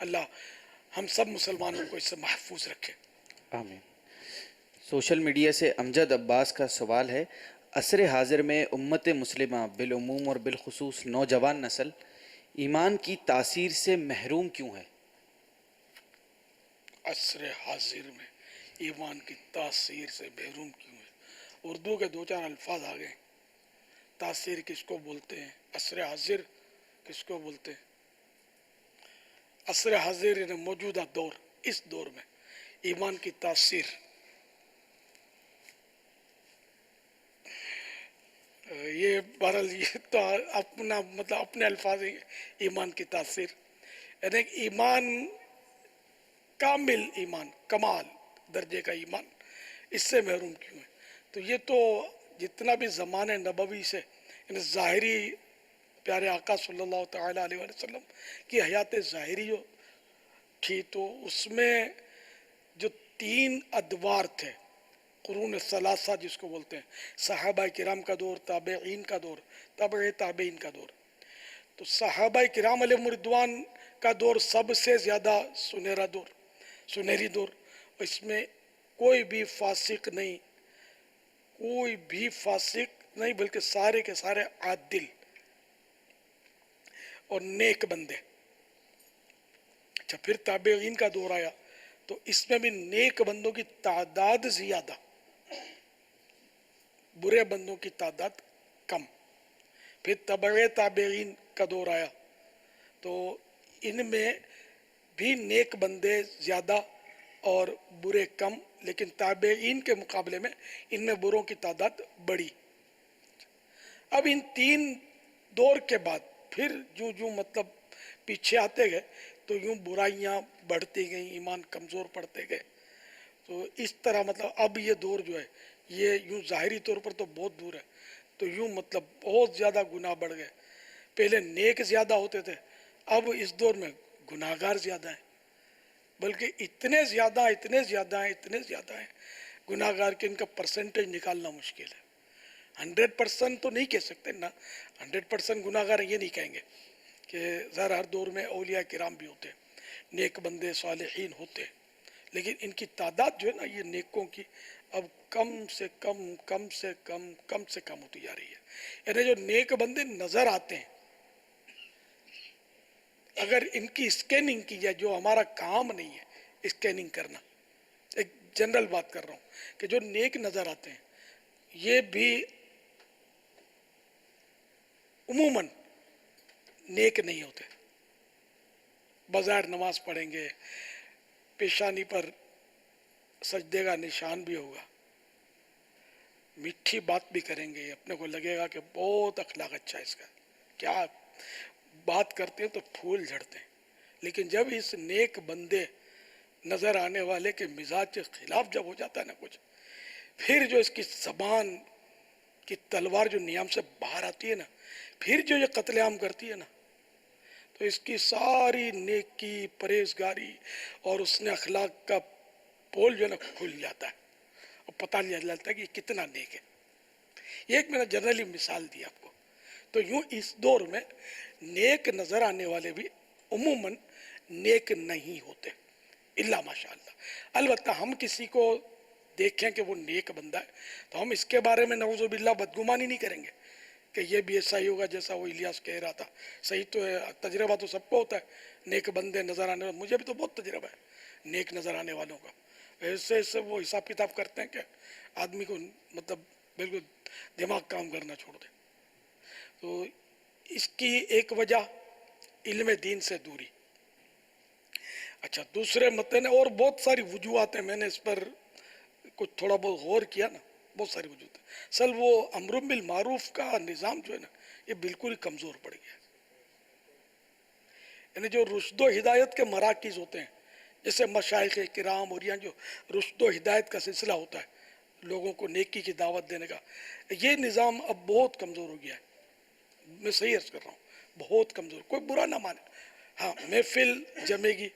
اللہ ہم سب مسلمانوں کو اس سے محفوظ رکھے. آمین. سوشل میڈیا سے امجد عباس کا سوال ہے، عصر حاضر میں امت مسلمہ بالعموم اور بالخصوص نوجوان نسل ایمان کی تاثیر سے محروم کیوں ہے؟ عصر حاضر میں ایمان کی تاثیر سے محروم کیوں ہے؟ اردو کے 2-4 الفاظ آ گئے. تاثیر کس کو بولتے ہیں؟ عصر حاضر کس کو بولتے ہیں؟ عصر حاضر یعنی موجودہ دور، اس دور میں ایمان کی تاثیر، یہ بہرحال یہ تو اپنا مطلب اپنے الفاظ ہیں. ایمان کی تاثیر یعنی ایمان، کامل ایمان، کمال درجے کا ایمان، اس سے محروم کیوں ہے؟ تو یہ تو جتنا بھی زمانِ نبوی سے یعنی ظاہری پیارے آقا صلی اللہ تعالیٰ علیہ وسلم کی حیات ظاہری جو تھی، تو اس میں جو 3 ادوار تھے، قرون ثلاثہ جس کو بولتے ہیں، صحابہ کرام کا دور، تابعین کا دور، تابع تابعین کا دور. تو صحابہ کرام علیہ رضوان کا دور سب سے زیادہ سنہرا دور، سنہری دور. اس میں کوئی بھی فاسق نہیں، کوئی بھی فاسق نہیں، بلکہ سارے کے سارے عادل اور نیک بندے. اچھا، پھر تابعین کا دور آیا تو اس میں بھی نیک بندوں کی تعداد زیادہ، برے بندوں کی تعداد کم. پھر تبع تابعین کا دور آیا تو ان میں بھی نیک بندے زیادہ اور برے کم، لیکن تابعین کے مقابلے میں ان میں بروں کی تعداد بڑی. اب ان 3 دور کے بعد پھر جو مطلب پیچھے آتے گئے تو یوں برائیاں بڑھتی گئیں، ایمان کمزور پڑتے گئے. تو اس طرح مطلب اب یہ دور جو ہے یہ یوں ظاہری طور پر تو بہت دور ہے، تو یوں مطلب بہت زیادہ گناہ بڑھ گئے. پہلے نیک زیادہ ہوتے تھے، اب اس دور میں گناہگار زیادہ ہیں، بلکہ اتنے زیادہ ہیں گناہگار کہ ان کا پرسنٹیج نکالنا مشکل ہے. 100% تو نہیں کہہ سکتے نا، 100% گناہگار یہ نہیں کہیں گے کہ ظاہر ہر دور میں اولیاء کرام بھی ہوتے، نیک بندے صالحین ہوتے، لیکن ان کی تعداد جو ہے نا یہ نیکوں کی اب کم سے کم ہوتی جا رہی ہے. یعنی جو نیک بندے نظر آتے ہیں، اگر ان کی اسکیننگ کی جائے، جو ہمارا کام نہیں ہے اسکیننگ کرنا، ایک جنرل بات کر رہا ہوں کہ جو نیک نظر آتے ہیں یہ بھی عموماً نیک نہیں ہوتے. بظاہر نماز پڑھیں گے، پیشانی پر سجدے کا نشان بھی ہوگا، میٹھی بات بھی کریں گے، اپنے کو لگے گا کہ بہت اخلاق اچھا ہے اس کا، کیا بات کرتے ہیں تو پھول جھڑتے ہیں. لیکن جب اس نیک بندے نظر آنے والے کے مزاج کے خلاف جب ہو جاتا ہے نا کچھ، پھر جو اس کی زبان کی تلوار جو نیام سے باہر آتی ہے نا، پھر جو یہ قتل عام کرتی ہے نا، تو اس کی ساری نیکی، پرہیزگاری اور اس نے اخلاق کا پول جو ہے نا کھل جاتا ہے اور پتہ چلتا ہے کہ یہ کتنا نیک ہے. یہ ایک میں نے جنرلی مثال دی آپ کو. تو یوں اس دور میں نیک نظر آنے والے بھی عموماً نیک نہیں ہوتے، الا ماشاء اللہ. البتہ ہم کسی کو دیکھیں کہ وہ نیک بندہ ہے تو ہم اس کے بارے میں نعوذ باللہ بدگمانی نہیں کریں گے کہ یہ بھی ایسا ہی ہوگا جیسا وہ الیاس کہہ رہا تھا. صحیح تو ہے، تجربہ تو سب کو ہوتا ہے، نیک بندے نظر آنے والے، مجھے بھی تو بہت تجربہ ہے نیک نظر آنے والوں کا. ایسے وہ حساب کتاب کرتے ہیں کہ آدمی کو مطلب بالکل دماغ کام کرنا چھوڑ دے. تو اس کی ایک وجہ علم دین سے دوری. اچھا، دوسرے متن اور بہت ساری وجوہات ہیں، میں نے اس پر کچھ تھوڑا بہت غور کیا نا، بہت ساری وجوہات ہیں. اصل وہ امر بالمعروف کا نظام جو ہے نا یہ بالکل ہی کمزور پڑ گیا. یعنی جو رشد و ہدایت کے مراکز ہوتے ہیں جیسے مشائخ کرام اور یہاں جو رشد و ہدایت کا سلسلہ ہوتا ہے، لوگوں کو نیکی کی دعوت دینے کا، یہ نظام اب بہت کمزور ہو گیا ہے. میں صحیح عرض کر رہا ہوں، بہت کمزور. کوئی برا نہ مانے، ہاں محفل جمے گی،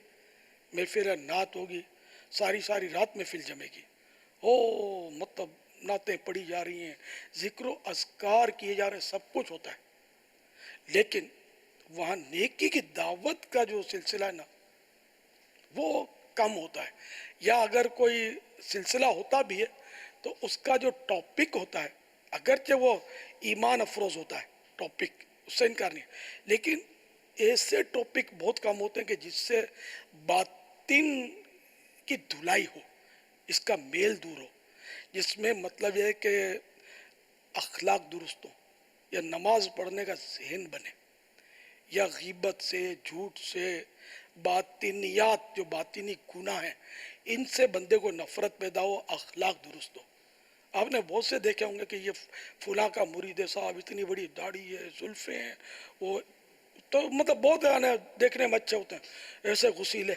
محفل نعت ہوگی، ساری رات محفل جمے گی، مطلب نعتیں پڑھی جا رہی ہیں، ذکر و اذکار کیے جا رہے ہیں، سب کچھ ہوتا ہے، لیکن وہاں نیکی کی دعوت کا جو سلسلہ ہے نا وہ کم ہوتا ہے، یا اگر کوئی سلسلہ ہوتا بھی ہے تو اس کا جو ٹاپک ہوتا ہے اگرچہ وہ ایمان افروز ہوتا ہے، ٹاپک اس سے انکار نہیں ہے، لیکن ایسے ٹاپک بہت کم ہوتے ہیں کہ جس سے باطن کی دھلائی ہو، اس کا میل دور ہو، جس میں مطلب یہ ہے کہ اخلاق درست ہو، یا نماز پڑھنے کا ذہن بنے، یا غیبت سے، جھوٹ سے، باطنیات جو باطنی گناہ ہیں ان سے بندے کو نفرت پیدا ہو، اخلاق درست ہو۔ آپ نے بہت سے دیکھے ہوں گے کہ یہ فلاں کا مرید ہے صاحب، اتنی بڑی داڑھی ہے، زلفیں ہیں، وہ تو مطلب بہت دیکھنے میں اچھے ہوتے ہیں، ایسے غسیلے،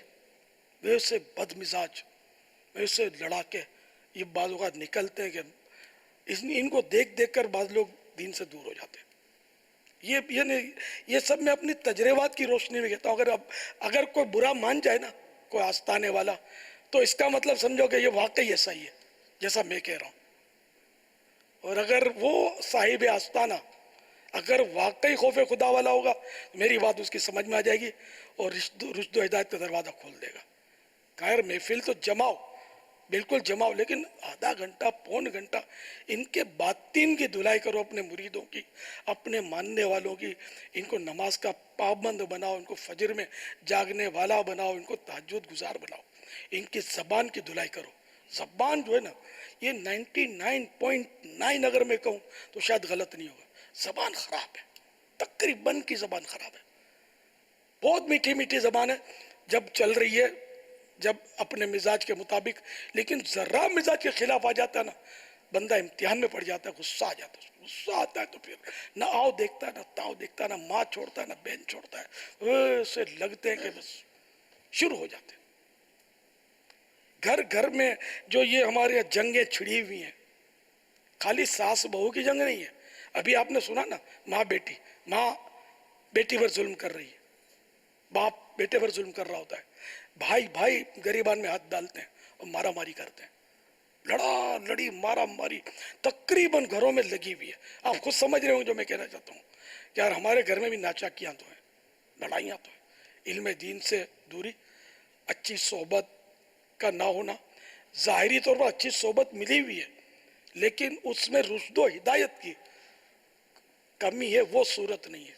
ویسے بد مزاج، ویسے لڑاکے، یہ بعض اوقات نکلتے ہیں کہ ان کو دیکھ دیکھ کر بعض لوگ دین سے دور ہو جاتے ہیں۔ یہ سب میں اپنی تجربات کی روشنی میں کہتا ہوں، اگر کوئی برا مان جائے نا، کوئی آستانے والا، تو اس کا مطلب سمجھو کہ یہ واقعی ایسا ہی ہے جیسا میں کہہ رہا ہوں، اور اگر وہ صاحب آستانہ اگر واقعی خوف خدا والا ہوگا میری بات اس کی سمجھ میں آ جائے گی اور رشد و ہدایت کا دروازہ کھول دے گا۔ خیر محفل تو جماؤ، بالکل جماؤ، لیکن آدھا گھنٹہ پون گھنٹہ ان کے باطن کی دھلائی کرو، اپنے مریدوں کی، اپنے ماننے والوں کی، ان کو نماز کا پابند بناؤ، ان کو فجر میں جاگنے والا بناؤ، ان کو تہجد گزار بناؤ، ان کی زبان کی دھلائی کرو۔ زبان جو ہے نا، یہ 99.9 اگر میں کہوں تو شاید غلط نہیں ہوگا، زبان خراب ہے، تقریباً کی زبان خراب ہے، بہت میٹھی میٹھی زبان ہے جب چل رہی ہے، جب اپنے مزاج کے مطابق، لیکن ذرا مزاج کے خلاف آ جاتا ہے نا، بندہ امتحان میں پڑ جاتا ہے، غصہ آ جاتا ہے، غصہ آتا ہے تو پھر نہ آؤ دیکھتا ہے، نہ تاؤ دیکھتا ہے، نہ ماں چھوڑتا ہے، نہ بہن چھوڑتا ہے، ایسے لگتے ہیں کہ بس شروع ہو جاتے ہیں۔ گھر گھر میں جو یہ ہمارے یہاں جنگیں چھڑی ہوئی ہیں، خالی ساس بہو کی جنگ نہیں ہے، ابھی آپ نے سنا نا، ماں بیٹی پر ظلم کر رہی ہے، باپ بیٹے پر ظلم کر رہا ہوتا ہے، بھائی گریبان میں ہاتھ ڈالتے ہیں اور مارا ماری کرتے ہیں، لڑا لڑی مارا ماری تقریباً گھروں میں لگی ہوئی ہے۔ آپ خود سمجھ رہے ہوں جو میں کہنا چاہتا ہوں کہ یار ہمارے گھر میں بھی ناچاکیاں تو ہیں، لڑائیاں تو ہیں، علم دین سے دوری، اچھی صحبت کا نہ ہونا، ظاہری طور پر اچھی صحبت ملی ہوئی ہے لیکن اس میں رشد و ہدایت کی کمی ہے، وہ صورت نہیں ہے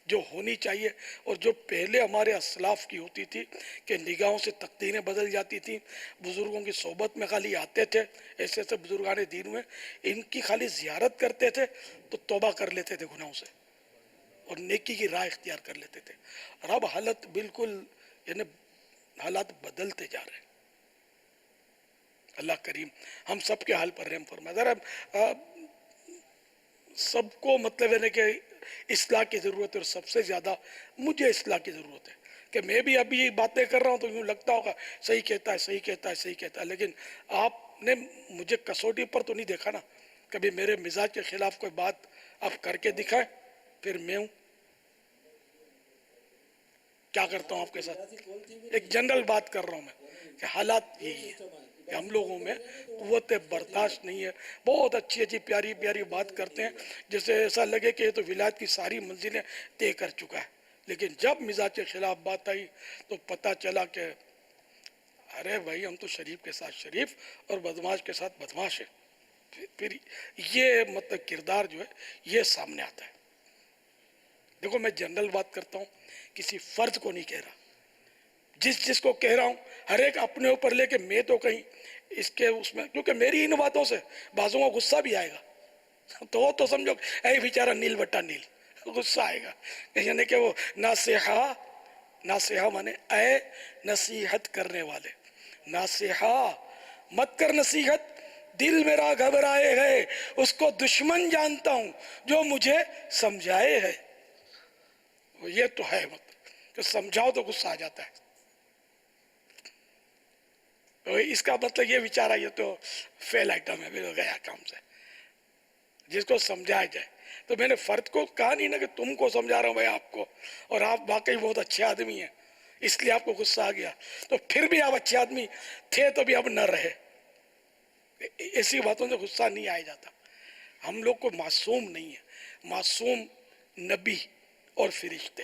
جو ہونی چاہیے، اور جو پہلے ہمارے اسلاف کی ہوتی تھی کہ نگاہوں سے تقدیریں بدل جاتی تھیں، بزرگوں کی صحبت میں خالی آتے تھے، ایسے ایسے بزرگان دین میں ان کی خالی زیارت کرتے تھے تو توبہ کر لیتے تھے گناہوں سے اور نیکی کی راہ اختیار کر لیتے تھے، اور اب حالت بالکل یعنی حالات بدلتے جا رہے ہیں۔ اللہ کریم ہم سب کے حال پر رحم فرمائے۔ ذرا سب کو مطلب ہے کہ اصلاح کی ضرورت ہے، اور سب سے زیادہ مجھے اصلاح کی ضرورت ہے کہ میں بھی ابھی یہ باتیں کر رہا ہوں تو یوں لگتا ہوگا صحیح کہتا ہے، لیکن آپ نے مجھے کسوٹی پر تو نہیں دیکھا نا، کبھی میرے مزاج کے خلاف کوئی بات آپ کر کے دکھائیں، پھر میں ہوں کیا کرتا ہوں آپ کے ساتھ، ایک جنرل بات کر رہا ہوں میں کہ حالات یہی ہے کہ ہم لوگوں میں قوت برداشت نہیں ہے، بہت اچھی اچھی پیاری پیاری بات کرتے ہیں جسے ایسا لگے کہ یہ تو ولایت کی ساری منزلیں طے کر چکا ہے، لیکن جب مزاج کے خلاف بات آئی تو پتہ چلا کہ ارے بھائی ہم تو شریف کے ساتھ شریف اور بدماش کے ساتھ بدماش ہے، پھر یہ مطلب کردار جو ہے یہ سامنے آتا ہے۔ دیکھو میں جنرل بات کرتا ہوں، کسی فرد کو نہیں کہہ رہا، جس کو کہہ رہا ہوں ہر ایک اپنے اوپر لے کے میں تو کہیں اس کے اس میں، کیونکہ میری ان باتوں سے بعضوں کو غصہ بھی آئے گا تو سمجھو اے بیچارہ نیل بٹا نیل، غصہ آئے گا، یعنی کہ وہ ناصحہ مانے اے نصیحت کرنے والے، ناصحہ مت کر نصیحت، دل میرا گھبرائے ہے اس کو دشمن جانتا ہوں جو مجھے سمجھائے ہے۔ یہ تو ہے مطلب کہ سمجھاؤ تو غصہ آ جاتا ہے، اس کا مطلب یہ بیچارہ یہ تو فیل آئٹم ہے، میرے گیا کام سے، جس کو سمجھایا جائے۔ تو میں نے فرد کو کہا نہیں نا کہ تم کو سمجھا رہا ہوں میں آپ کو، اور آپ واقعی بہت اچھے آدمی ہیں اس لیے آپ کو غصہ آ گیا، تو پھر بھی آپ اچھے آدمی تھے تو بھی اب نہ رہے، ایسی باتوں سے غصہ نہیں آیا جاتا۔ ہم لوگ کو معصوم نہیں ہے، معصوم نبی اور فرشتے،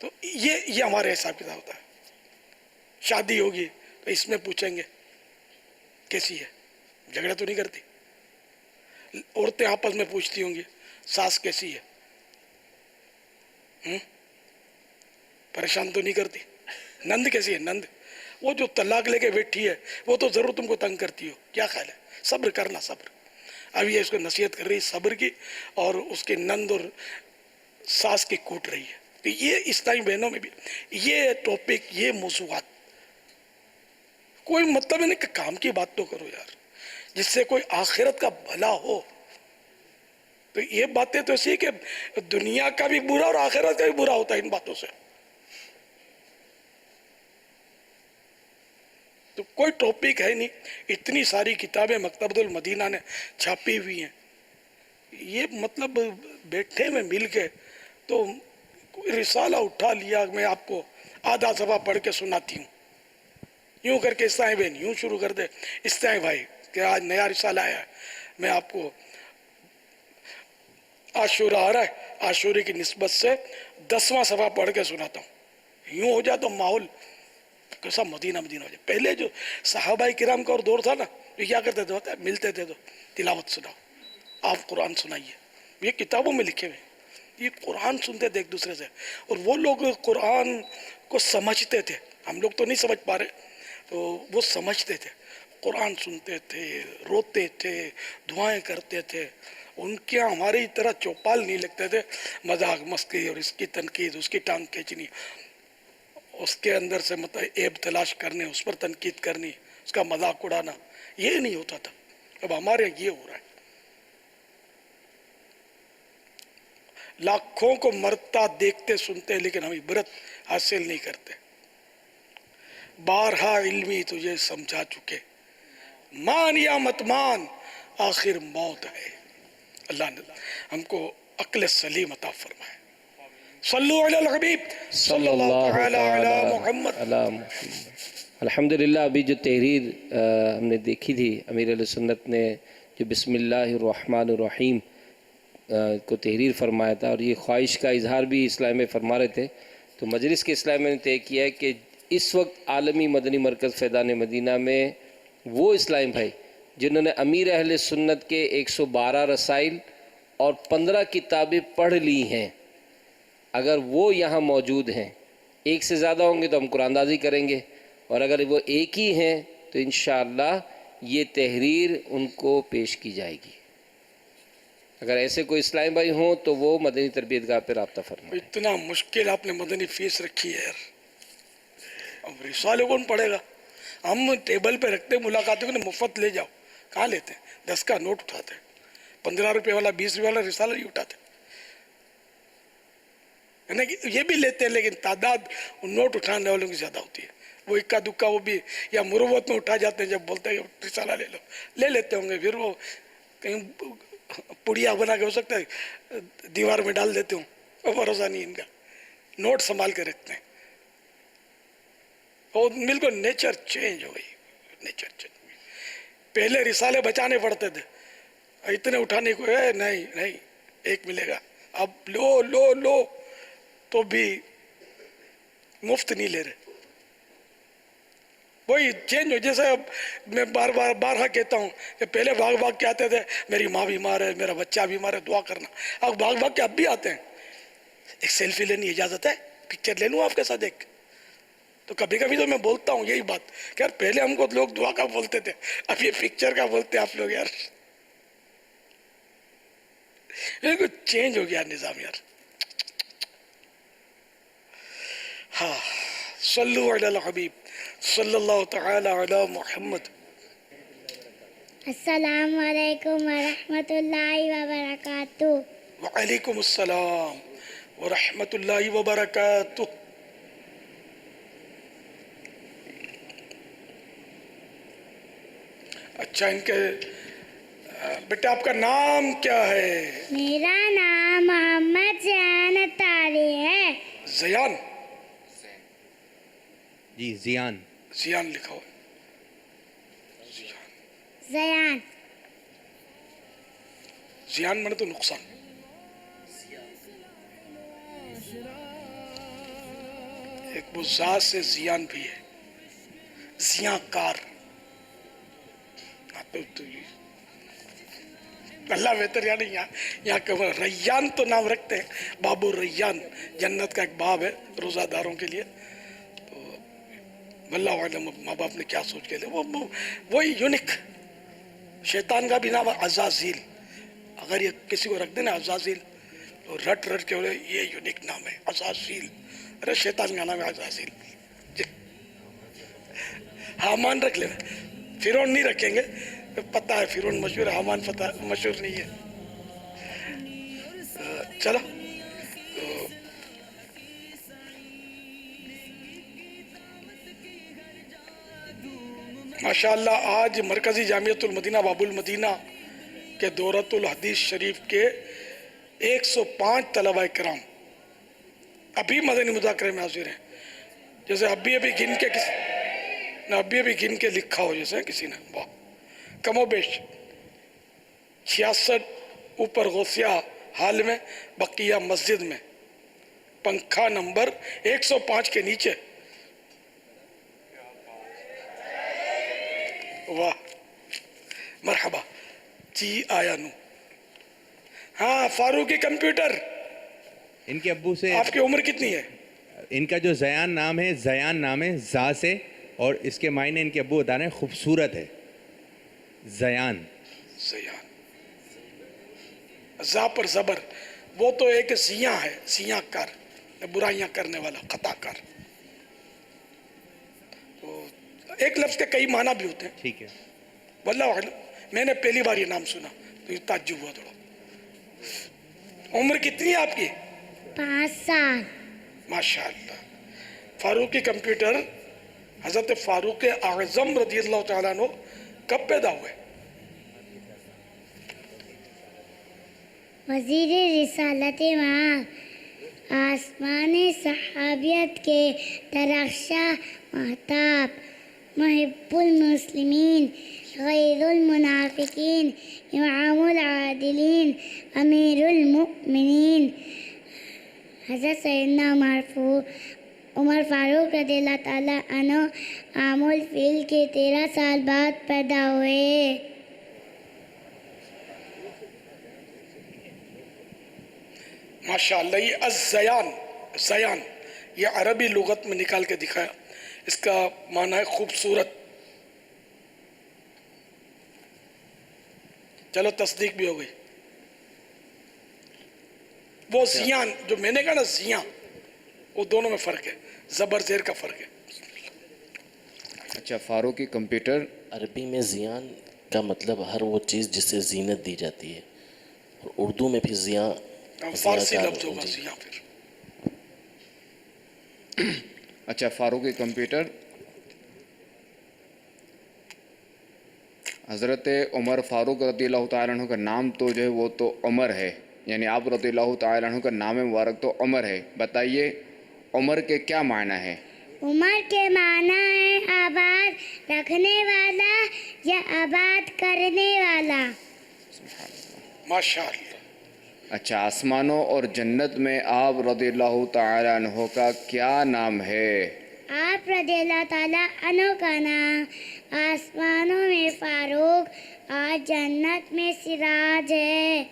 تو یہ ہمارے حساب کتاب ہوتا ہے. شادی ہوگی تو اس میں پوچھیں گے کیسی ہے, جھگڑا تو نہیں کرتی. عورتیں آپس میں پوچھتی ہوں گی ساس کیسی ہے, پریشان تو نہیں کرتی. نند کیسی ہے, نند وہ جو طلاق لے کے بیٹھی ہے وہ تو ضرور تم کو تنگ کرتی ہو. کیا خیال ہے؟ صبر کرنا, صبر. اب یہ اس کو نصیحت کر رہی ہے صبر کی, اور اس کے نند اور ساس کی کوٹ رہی ہے. تو یہ اسلامی بہنوں میں بھی یہ ٹاپک, یہ موضوعات, کوئی مطلب نہیں کہ کام کی بات تو کرو یار, جس سے کوئی آخرت کا بھلا ہو. تو یہ باتیں تو ایسی کہ دنیا کا بھی برا اور آخرت کا بھی برا ہوتا ہے ان باتوں سے. تو کوئی ٹاپک ہے نہیں. اتنی ساری کتابیں مکتبۃ المدینہ نے چھاپی ہوئی ہیں. یہ مطلب بیٹھے میں مل کے تو کوئی رسالہ اٹھا لیا, میں آپ کو آدھا صفحہ پڑھ کے سناتی ہوں. یوں کر کے اسلامی بہن یوں شروع کر دے, اسلامی بھائی کہ آج نیا رسالہ آیا ہے, میں آپ کو عاشورہ آ رہا ہے, عاشورے کی نسبت سے 10واں صفحہ پڑھ کے سناتا ہوں. یوں ہو جائے تو ماحول کیسا مدینہ مدینہ ہو جائے. پہلے جو صحابہ کرام کا اور دور تھا نا, یہ کیا کرتے تھے, ملتے تھے تو تلاوت سناؤ, آپ قرآن سنائیے. یہ کتابوں میں لکھے ہوئے, یہ قرآن سنتے تھے ایک دوسرے سے. اور وہ لوگ قرآن کو سمجھتے تھے, ہم لوگ تو نہیں سمجھ پا رہے, تو وہ سمجھتے تھے. قرآن سنتے تھے, روتے تھے, دعائیں کرتے تھے. ان کے ہماری طرح چوپال نہیں لگتے تھے, مذاق مستی اور اس کی تنقید, اس کی ٹانگ کھینچنی, اس کے اندر سے مطلب عیب تلاش کرنے, اس پر تنقید کرنی, اس کا مذاق اڑانا. یہ نہیں ہوتا تھا. اب ہمارے یہ ہو رہا ہے. لاکھوں کو مرتا دیکھتے سنتے لیکن ہم عبرت حاصل نہیں کرتے. بارہا علمی تجھے سمجھا چکے, مان یا مت مان آخر موت ہے. اللہ نے ہم کو عقل سلیم عطا فرمائے. صلو علی الحبیب صلی اللہ تعالی علی محمد. الحمدللہ. ابھی جو تحریر ہم نے دیکھی تھی, امیر اہل سنت نے جو بسم اللہ الرحمن الرحیم کو تحریر فرمایا تھا, اور یہ خواہش کا اظہار بھی اسلام میں فرما رہے تھے. تو مجلس کے اسلام میں نے طے کیا ہے کہ اس وقت عالمی مدنی مرکز فیضان مدینہ میں وہ اسلام بھائی جنہوں نے امیر اہل سنت کے 112 رسائل اور 15 کتابیں پڑھ لی ہیں, اگر وہ یہاں موجود ہیں, ایک سے زیادہ ہوں گے تو ہم قرآن اندازی کریں گے, اور اگر وہ ایک ہی ہیں تو انشاءاللہ یہ تحریر ان کو پیش کی جائے گی. اگر ایسے کوئی اسلام بھائی ہوں تو وہ مدنی تربیت گاہ پہ رابطہ فرمائیں. اتنا مشکل آپ نے مدنی فیس رکھی ہے یار. اب رسالے کون پڑھے گا؟ ہم ٹیبل پہ رکھتے ملاقاتوں کو مفت لے جاؤ, کہاں لیتے ہیں؟ 10 کا نوٹ اٹھاتے ہیں, 15 روپے والا 20 روپے والا رسالہ نہیں اٹھاتے. یہ بھی لیتے ہیں لیکن تعداد نوٹ اٹھانے والوں کی زیادہ ہوتی ہے. وہ اکا دکا وہ بھی یا مروت میں اٹھا جاتے ہیں, جب بولتے ہیں رسالہ لے لو, لے لیتے ہوں گے. پھر وہ کہیں پڑیا بنا کے ہو سکتا ہے دیوار میں ڈال دیتے ہوں, بھروسہ نہیں ان کا. نوٹ سنبھال کے رکھتے ہیں. اور بالکل نیچر چینج ہو گئی, نیچر چینج. پہلے رسالے بچانے پڑتے تھے, اتنے اٹھانے کو ہے نہیں نہیں ایک ملے گا, اب لو لو لو تو بھی مفت نہیں لے رہے. وہی چینج ہو. جیسے اب میں بارہا کہتا ہوں کہ پہلے بھاگ بھاگ کے آتے تھے, میری ماں بیمار ہے, میرا بچہ بیمار ہے, دعا کرنا. اب بھاگ بھاگ کے اب بھی آتے ہیں, ایک سیلفی لینی اجازت ہے, پکچر لے لوں آپ کے ساتھ ایک. تو کبھی کبھی تو میں بولتا ہوں یہی بات کہ یار پہلے ہم کو لوگ دعا کا بولتے تھے, اب یہ پکچر کا بولتے ہیں آپ لوگ. یار بالکل چینج ہو گیا نظام یار. ہاں, صلو علی الحبیب صلی اللہ تعالی علی محمد. السلام علیکم ورحمۃ اللہ وبرکاتہ. وعلیکم السلام ورحمۃ اللہ وبرکاتہ. اچھا, ان کے بیٹا آپ کا نام کیا ہے؟ میرا نام محمد زیان اتاری ہے. زیان؟ جی زیان. زیان لکھا ہو. زیان. زیان مانے تو نقصان. ایک وہ ذات سے زیان بھی ہے، زیاں کار. اللہ بہتر، یعنی یہاں کہ ریان تو نام رکھتے ہیں، بابو ریان، جنت کا ایک باب ہے روزہ داروں کے لیے. تو واللہ عالم ماں باپ نے کیا سوچ کے لیا. وہی یونک. شیطان کا بھی نام ہے عزازیل. اگر یہ کسی کو رکھ دینا عزازیل تو رٹ کے بولے یہ یونک نام ہے عزازیل. ارے شیطان کا نام ہے عزازیل. حامان رکھ لے، فرعون نہیں رکھیں گے. پتہ ہے فرعون مشہور ہے، حامان مشہور نہیں ہے. چلو ماشاءاللہ آج مرکزی جامعۃ المدینہ باب المدینہ کے دورۃ الحدیث شریف کے 105 طلبہ کرام ابھی مدنی مذاکرے میں حاضر ہیں. جیسے ابھی گن کے لکھا ہو جیسے کسی نے. واہ، کم و بیش 66 اوپر غوثیہ حال میں، بقیہ مسجد میں، پنکھا نمبر 105 کے نیچے. واہ مرحبا جی. آیا نو. ہاں فاروقی کمپیوٹر. ان کے ابو سے آپ کی عمر کتنی ہے؟ ان کا جو زیان نام ہے، زیان نام ہے زا سے، اور اس کے معنی ان کے ابو بتا رہے ہیں خوبصورت ہے. زیان زا پر زبر، وہ تو ایک زیاں ہے، زیاں کار، برائیاں کرنے والا، خطا کار. تو ایک لفظ کے کئی معنی بھی ہوتے ہیں. ٹھیک ہے. واللہ اعلم، میں نے پہلی بار یہ نام سنا تو یہ تعجب ہوا تھوڑا. عمر کتنی ہے آپ کی؟ 5 سال. ماشاءاللہ. فاروقی کمپیوٹر حضرت فاروق اعظم رضی اللہ تعالیٰ عنہ کب پیدا ہوئے؟ وزیر رسالت مآب، آسمان صحابیت کے درخشاں مہتاب، محب المسلمین، غیر المنافقین، امام العادلین، امیر المؤمنین، حضرت سیدنا عمر فاروق رضی اللہ تعالیٰ عنہ عام الفیل کے 13 سال بعد پیدا ہوئے. ماشاءاللہ. یہ زیان یہ عربی لغت میں نکال کے دکھایا. اس کا معنی ہے خوبصورت. چلو تصدیق بھی ہو گئی. وہ زیان جو میں نے کہا نا زیاں، وہ دونوں میں فرق ہے، زبر زیر کا فرق ہے. اچھا فاروقی کمپیوٹر. عربی میں زیان کا مطلب ہر وہ چیز جس سے زینت دی جاتی ہے، اور اردو میں بھی زیاں فارسی لفظ ہوگا زیاں. پھر اچھا فاروقی کمپیوٹر. حضرت عمر فاروق رضی اللہ تعالیٰ عنہ کا نام تو جو ہے وہ تو عمر ہے، یعنی آپ رضی اللہ تعالیٰ عنہ کا نام مبارک تو عمر ہے. بتائیے عمر کے کیا معنی ہے؟ عمر کے معنی ہے آباد رکھنے والا یا آباد کرنے والا. ماشاءاللہ. اچھا آسمانوں اور جنت میں آپ رضی اللہ تعالیٰ عنہ کا کیا نام ہے؟ آپ رضی اللہ تعالیٰ عنہ کا نام آسمانوں میں فاروق اور جنت میں سراج ہے.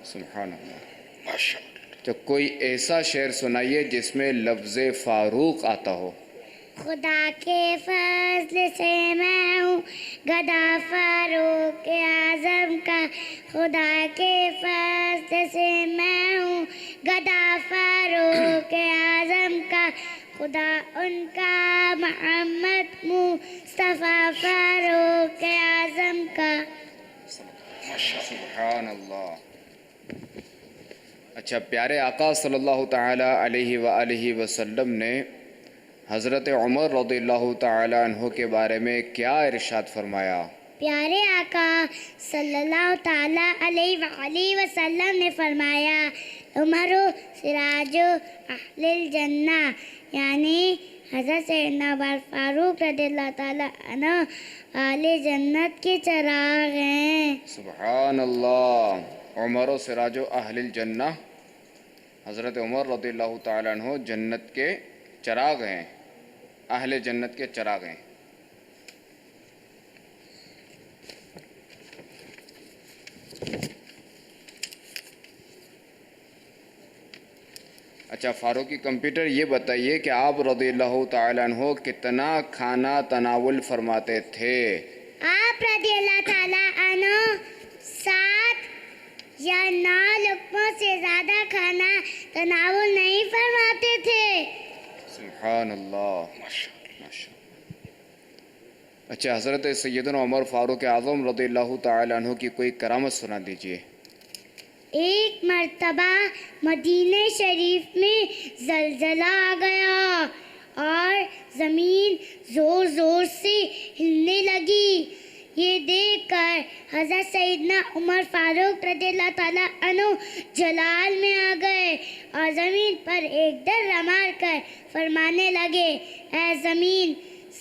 سبحان اللہ. ماشاءاللہ. تو کوئی ایسا شعر سنائیے جس میں لفظ فاروق آتا ہو. خدا کے فضل سے میں ہوں گدا فاروق اعظم کا، خدا کے فضل سے میں ہوں گدا فاروق اعظم کا، خدا ان کا محمد مصطفیٰ فاروق اعظم کا. سبحان اللہ. اچھا پیارے آقا صلی اللہ تعالیٰ علیہ وآلہ وسلم نے حضرت عمر رضی اللہ تعالیٰ عنہ کے بارے میں کیا ارشاد فرمایا؟ پیارے آقا صلی اللہ تعالیٰ علیہ وآلہ وسلم نے فرمایا عمر سراج اہل الجنہ، یعنی حضرت سیدنا عمر فاروق رضی اللہ تعالیٰ عنہ اہل جنت کے چراغ ہیں. سبحان اللہ. عمر و سراج اہل الجنہ، حضرت عمر رضی اللہ تعالیٰ عنہ جنت کے چراغ ہیں، اہل جنت کے چراغ ہیں۔ اچھا فاروقی کمپیوٹر، یہ بتائیے کہ آپ رضی اللہ تعالیٰ عنہ کتنا کھانا تناول فرماتے تھے؟ آپ رضی اللہ تعالیٰ عنہ 7 یا 9 لقموں سے زیادہ کھانا تناول نہیں فرماتے تھے۔ سبحان اللہ، اچھا حضرت سیدنا عمر فاروق اعظم رضی اللہ تعالیٰ عنہ کی کوئی کرامت سنا دیجیے۔ ایک مرتبہ مدینہ شریف میں زلزلہ آ گیا اور زمین زور زور سے ہلنے لگی۔ یہ دیکھ کر حضرت سیدنا عمر فاروق رضی اللہ تعالیٰ عنہ جلال میں آ گئے اور زمین پر ایک درہ مار کر فرمانے لگے، اے زمین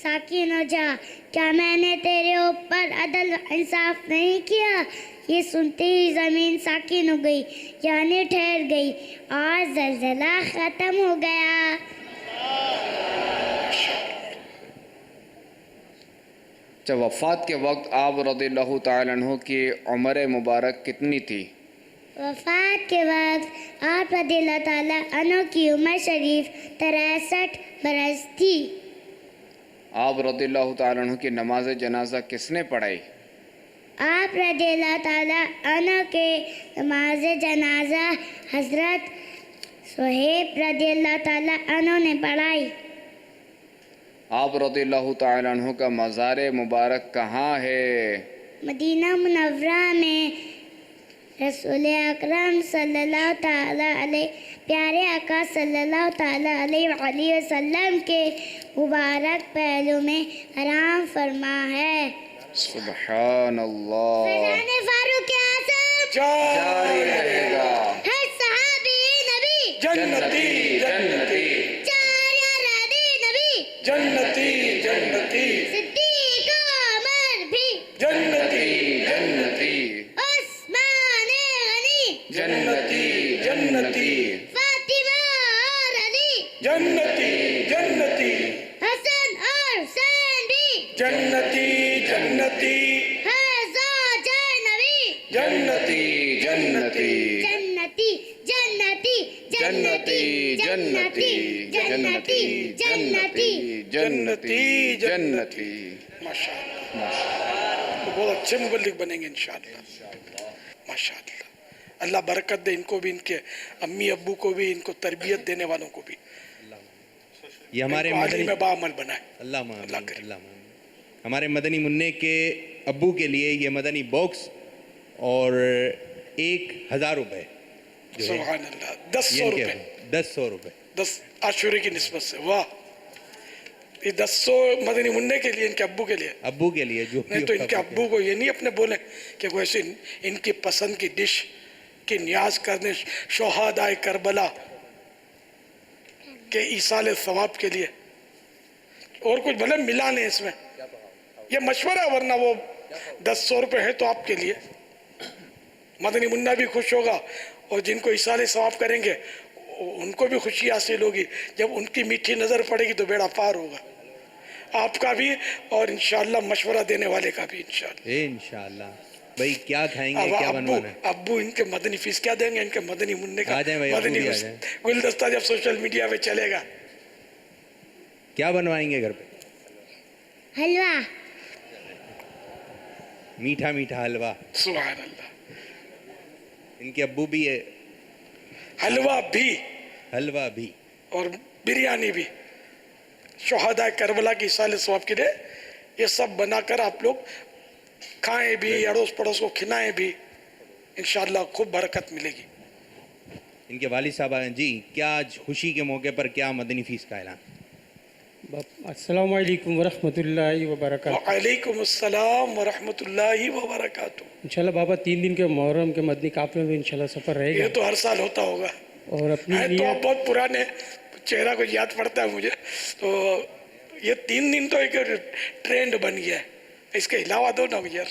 ساکن ہو جا، کیا میں نے تیرے اوپر عدل انصاف نہیں کیا؟ یہ سنتے ہی زمین ساکن ہو گئی، یعنی ٹھہر گئی اور زلزلہ ختم ہو گیا۔ جب وفات کے وقت آپ رضی اللہ تعالیٰ عنہ کی عمر مبارک کتنی تھی؟ وفات کے وقت آپ رضی اللہ تعالیٰ عنہ کی عمر شریف 63 برس تھی۔ آپ رضی اللہ تعالیٰ عنہ کی نماز جنازہ کس نے پڑھائی؟ آپ رضی اللہ تعالیٰ عنہ کے نماز جنازہ حضرت صہیب رضی اللہ تعالیٰ عنہ نے پڑھائی۔ آپ رضی اللہ تعالیٰ عنہ کا مزار مبارک کہاں ہے؟ مدینہ منورہ میں رسول اکرم صلی اللہ تعالیٰ علیہ پیارے آقا صلی اللہ تعالیٰ علیہ وآلہ وسلم کے مبارک پہلو میں آرام فرما ہے۔ سبحان اللہ، فیضان فاروق اعظم جاری رہے گا، ہر صحابی نبی جنتی جنتی جنتی جنتی صدیق عمر بھی جنتی جنتی عثمان غنی جنتی جنتی فاطمہ اور علی جنتی جنتی حسن اور حسین بھی جنتی جنتی حضرت نبی جنتی جنتی جنتی جنتی جنتی جنتی جنتی جنتی جنتی۔ ماشاء اللہ، تو بہت اچھے مبلغ بنیں گے انشاءاللہ، ماشاء اللہ۔ اللہ برکت دے ان کو بھی، ان کے امی ابو کو بھی، ان کو تربیت دینے والوں کو بھی، یہ ہمارے عالم بعمل بنائے۔ اللہ کرے۔ ہمارے مدنی منع کے ابو کے لیے یہ مدنی باکس اور 1000 روپے، سبحان اللہ، 100 روپے، 100 روپے 10 عاشورے کی نسبت سے، واہ، یہ 100 مدنی منع کے لیے، ان کے ابو کے لیے، ابو کے لیے جو نہیں تو ان کے ابو کو یہ نہیں اپنے بولیں کہ کوئی ایسی ان کی پسند کی ڈش کی نیاز کرنے شہدائے کربلا کے ایصال ثواب کے لیے، اور کچھ بھلے ملا نہیں اس میں، یہ مشورہ، ورنہ وہ 100 روپے ہے تو آپ کے لیے مدنی منع بھی خوش ہوگا، اور جن کو ایصال ثواب کریں گے ان کو بھی خوشی حاصل ہوگی، جب ان کی میٹھی نظر پڑے گی تو بیڑا پار ہوگا، آپ کا بھی اور انشاءاللہ مشورہ دینے والے کا بھی انشاءاللہ۔ انشاءاللہ۔ بھائی کیا کھائیں گے، کیا بنوانا ہے؟ ابو ان کے مدنی فیس کیا دیں گے، ان کے مدنی منع کا آ جائیں بھائی، ابو مدنی بھی آ جائیں۔ گلدستہ جب سوشل میڈیا پہ چلے گا، کیا بنوائیں گے گھر پہ؟ حلوہ، میٹھا میٹھا حلوہ۔ سبحان اللہ، ان کے ابو بھی ہے، حلوہ بھی حلوہ بھی اور بریانی بھی، شہداء کربلا کی ایصال ثواب کے لیے یہ سب بنا کر آپ لوگ کھائیں بھی، اڑوس پڑوس کو کھلائیں بھی، انشاءاللہ خوب برکت ملے گی۔ ان کے والد صاحب جی، کیا آج خوشی کے موقع پر کیا مدنی فیس کا اعلان؟ السلام علیکم ورحمۃ اللہ وبرکاتہ۔ وعلیکم السلام ورحمۃ اللہ وبرکاتہ۔ انشاءاللہ بابا 3 دن کے محرم کے مدنی قافلے میں انشاءاللہ سفر رہے گا، یہ تو ہر سال ہوتا ہوگا، اور اپنی تو آپ بہت پرانے چہرہ کو یاد پڑتا ہے مجھے، تو یہ 3 دن تو ایک ٹرینڈ بن گیا ہے، اس کے علاوہ دو نا یار۔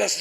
10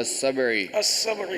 as-sab'i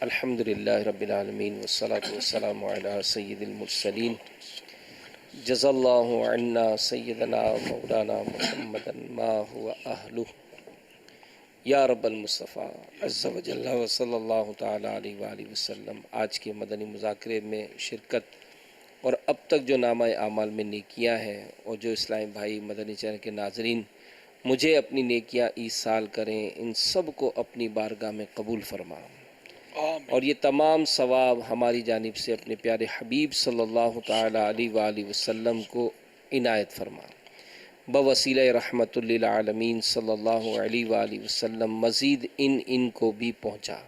الحمدللہ رب العالمین والصلاة والسلام علی سید المرسلین جزا اللہ عنا سیدنا مولانا محمد ما هو اہلہ یا رب المصطفیٰ عز و جل و صلی اللہ تعالی علیہ وآلہ وسلم۔ آج کے مدنی مذاکرے میں شرکت اور اب تک جو نامہ اعمال میں نیکیاں ہیں اور جو اسلامی بھائی مدنی چینل کے ناظرین مجھے اپنی نیکیاں ایصال کریں، ان سب کو اپنی بارگاہ میں قبول فرما، اور یہ تمام ثواب ہماری جانب سے اپنے پیارے حبیب صلی اللہ تعالی علیہ وآلہ وسلم کو عنایت فرما، بوسیلہ رحمت للعالمین صلی اللہ علیہ وآلہ وسلم مزید ان کو بھی پہنچا۔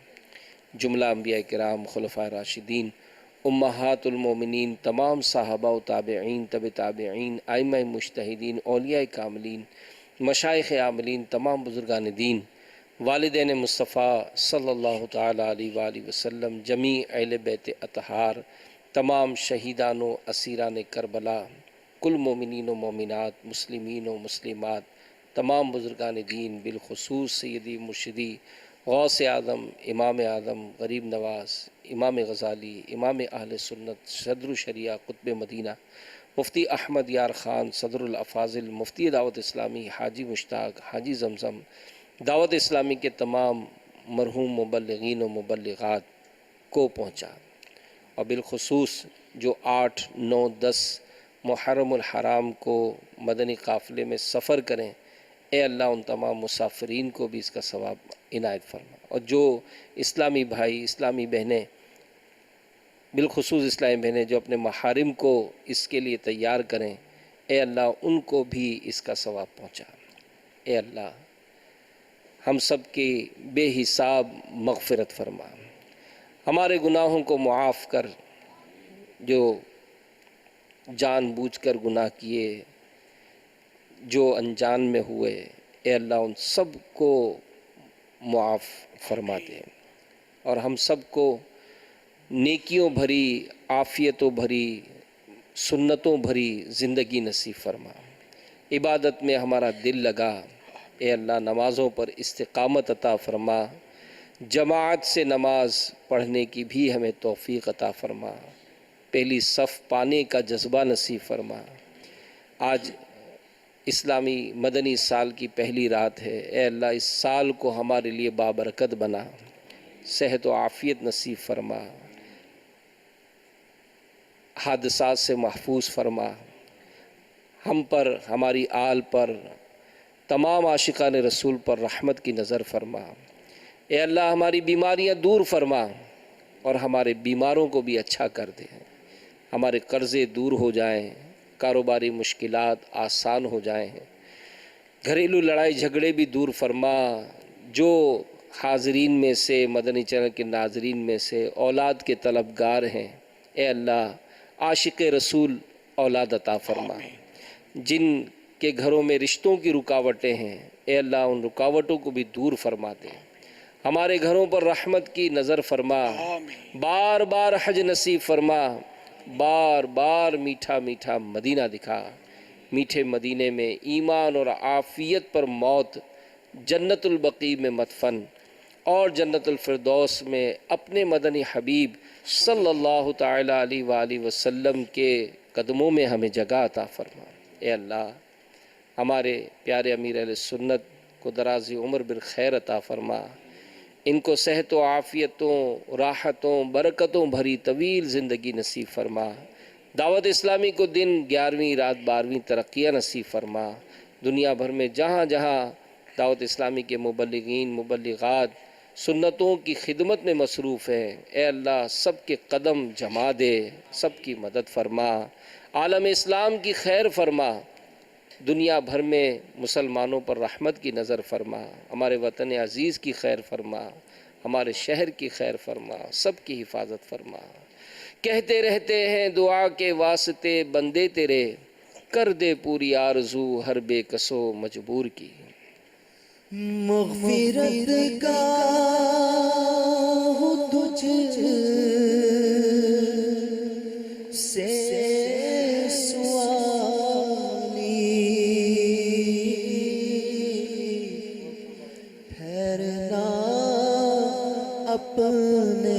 جملہ انبیاء کرام، خلفائے راشدین، امہات المومنین، تمام صحابہ و تابعین، تبع تابعین، ائمہ مجتہدین، اولیاء کاملین، مشائخ عاملین، تمام بزرگان دین، والدین مصطفیٰ صلی اللہ تعالی علیہ وآلہ وسلم، جمیع اہل بیت اطہار، تمام شہیدان و اسیران کربلا، کل مومنین و مومنات، مسلمین و مسلمات، تمام بزرگان دین، بالخصوص سیدی مرشدی غوث اعظم، امام اعظم، غریب نواز، امام غزالی، امام اہل سنت، صدر الشریعہ، قطب مدینہ، مفتی احمد یار خان، صدر الافاضل، مفتی دعوت اسلامی حاجی مشتاق، حاجی زمزم، دعوت اسلامی کے تمام مرحوم مبلغین و مبلغات کو پہنچا، اور بالخصوص جو 8، 9، 10 محرم الحرام کو مدنی قافلے میں سفر کریں، اے اللہ ان تمام مسافرین کو بھی اس کا ثواب عنایت فرما، اور جو اسلامی بھائی، اسلامی بہنیں، بالخصوص اسلامی بہنیں جو اپنے محارم کو اس کے لیے تیار کریں، اے اللہ ان کو بھی اس کا ثواب پہنچا۔ اے اللہ ہم سب کی بے حساب مغفرت فرما، ہمارے گناہوں کو معاف کر، جو جان بوجھ کر گناہ کیے، جو انجان میں ہوئے، اے اللہ ان سب کو معاف فرما دے، اور ہم سب کو نیکیوں بھری، عافیتوں بھری، سنتوں بھری زندگی نصیب فرما، عبادت میں ہمارا دل لگا، اے اللہ نمازوں پر استقامت عطا فرما، جماعت سے نماز پڑھنے کی بھی ہمیں توفیق عطا فرما، پہلی صف پانے کا جذبہ نصیب فرما۔ آج اسلامی مدنی سال کی پہلی رات ہے، اے اللہ اس سال کو ہمارے لیے بابرکت بنا، صحت و عافیت نصیب فرما، حادثات سے محفوظ فرما، ہم پر، ہماری آل پر، تمام عاشقان رسول پر رحمت کی نظر فرما، اے اللہ ہماری بیماریاں دور فرما، اور ہمارے بیماروں کو بھی اچھا کر دے، ہمارے قرضے دور ہو جائیں، کاروباری مشکلات آسان ہو جائیں، گھریلو لڑائی جھگڑے بھی دور فرما، جو حاضرین میں سے، مدنی چینل کے ناظرین میں سے اولاد کے طلبگار ہیں، اے اللہ عاشق رسول اولاد عطا فرما، جن کے گھروں میں رشتوں کی رکاوٹیں ہیں، اے اللہ ان رکاوٹوں کو بھی دور فرما دے، ہمارے گھروں پر رحمت کی نظر فرما، بار بار حج نصیب فرما، بار بار میٹھا میٹھا مدینہ دکھا، میٹھے مدینے میں ایمان اور عافیت پر موت، جنت البقیع میں مدفن، اور جنت الفردوس میں اپنے مدنی حبیب صلی اللہ تعالی علیہ وآلہ وسلم کے قدموں میں ہمیں جگہ عطا فرما۔ اے اللہ ہمارے پیارے امیر اہل سنت کو دراز عمر بالخیر عطا فرما، ان کو صحت و عافیتوں، راحتوں، برکتوں بھری طویل زندگی نصیب فرما، دعوت اسلامی کو دن 11ویں رات 12ویں ترقیاں نصیب فرما، دنیا بھر میں جہاں جہاں دعوت اسلامی کے مبلغین، مبلغات سنتوں کی خدمت میں مصروف ہیں، اے اللہ سب کے قدم جما دے، سب کی مدد فرما، عالم اسلام کی خیر فرما، دنیا بھر میں مسلمانوں پر رحمت کی نظر فرما، ہمارے وطن عزیز کی خیر فرما، ہمارے شہر کی خیر فرما، سب کی حفاظت فرما۔ کہتے رہتے ہیں دعا کے واسطے بندے تیرے، کر دے پوری آرزو ہر بے کسو مجبور کی۔ مغفرت کا ہو تجھ سے سوالی، ٹھہرنا اپنے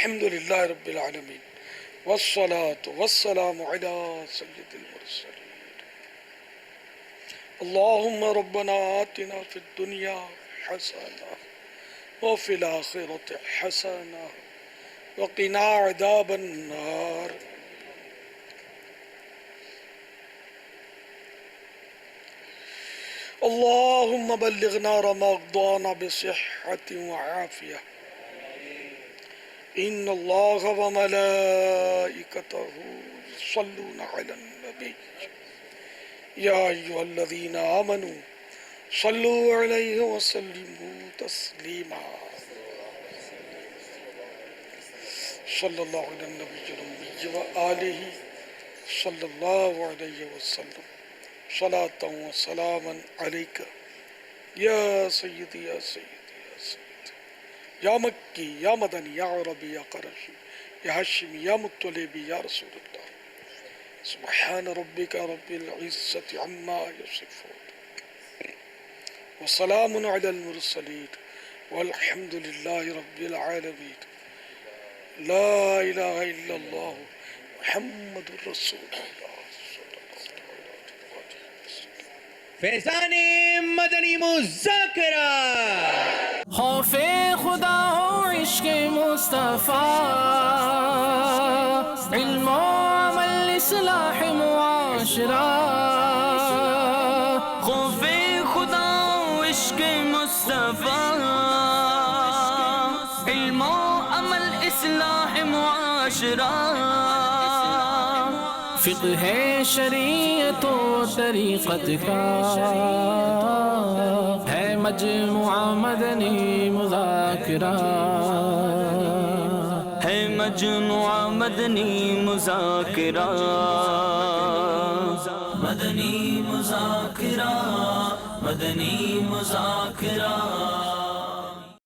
والحمد لله رب العالمين والصلاة والسلام على سيد المرسلين. اللهم ربنا آتنا في الدنيا حسنة وفي الآخرة حسنة وقنا عذاب النار. اللهم بلغنا رمضان بصحة وعافية. إن الله وملائكته يصلون على النبي يا أيها الذين آمنوا صلوا عليه وسلموا تسليما. صلى الله على النبي الأمي وآله صلى الله عليه وسلم صلاة وسلاما عليك يا سيدي يا سيدي يا سيدي يا مكي يا مدني يا عربي يا قرشي يا هاشمي يا مطلبي يا رسول الله. سبحان ربك رب العزة عما يصفون وسلام على المرسلين والحمد لله رب العالمين. لا إله إلا الله محمد رسول الله. فیضان مدنی مذاکرہ. خوف خدا ہو عشق مصطفیٰ، علم و عمل اصلاح معاشرہ. خوف خدا ہو عشق مصطفیٰ، علم و عمل اصلاح معاشرہ. فقہ شریعت و طریقت کا ہے مجموعہ مدنی مذاکرہ، ہے مجموعہ مدنی مذاکرہ. مدنی مذاکرہ، مدنی مذاکرہ.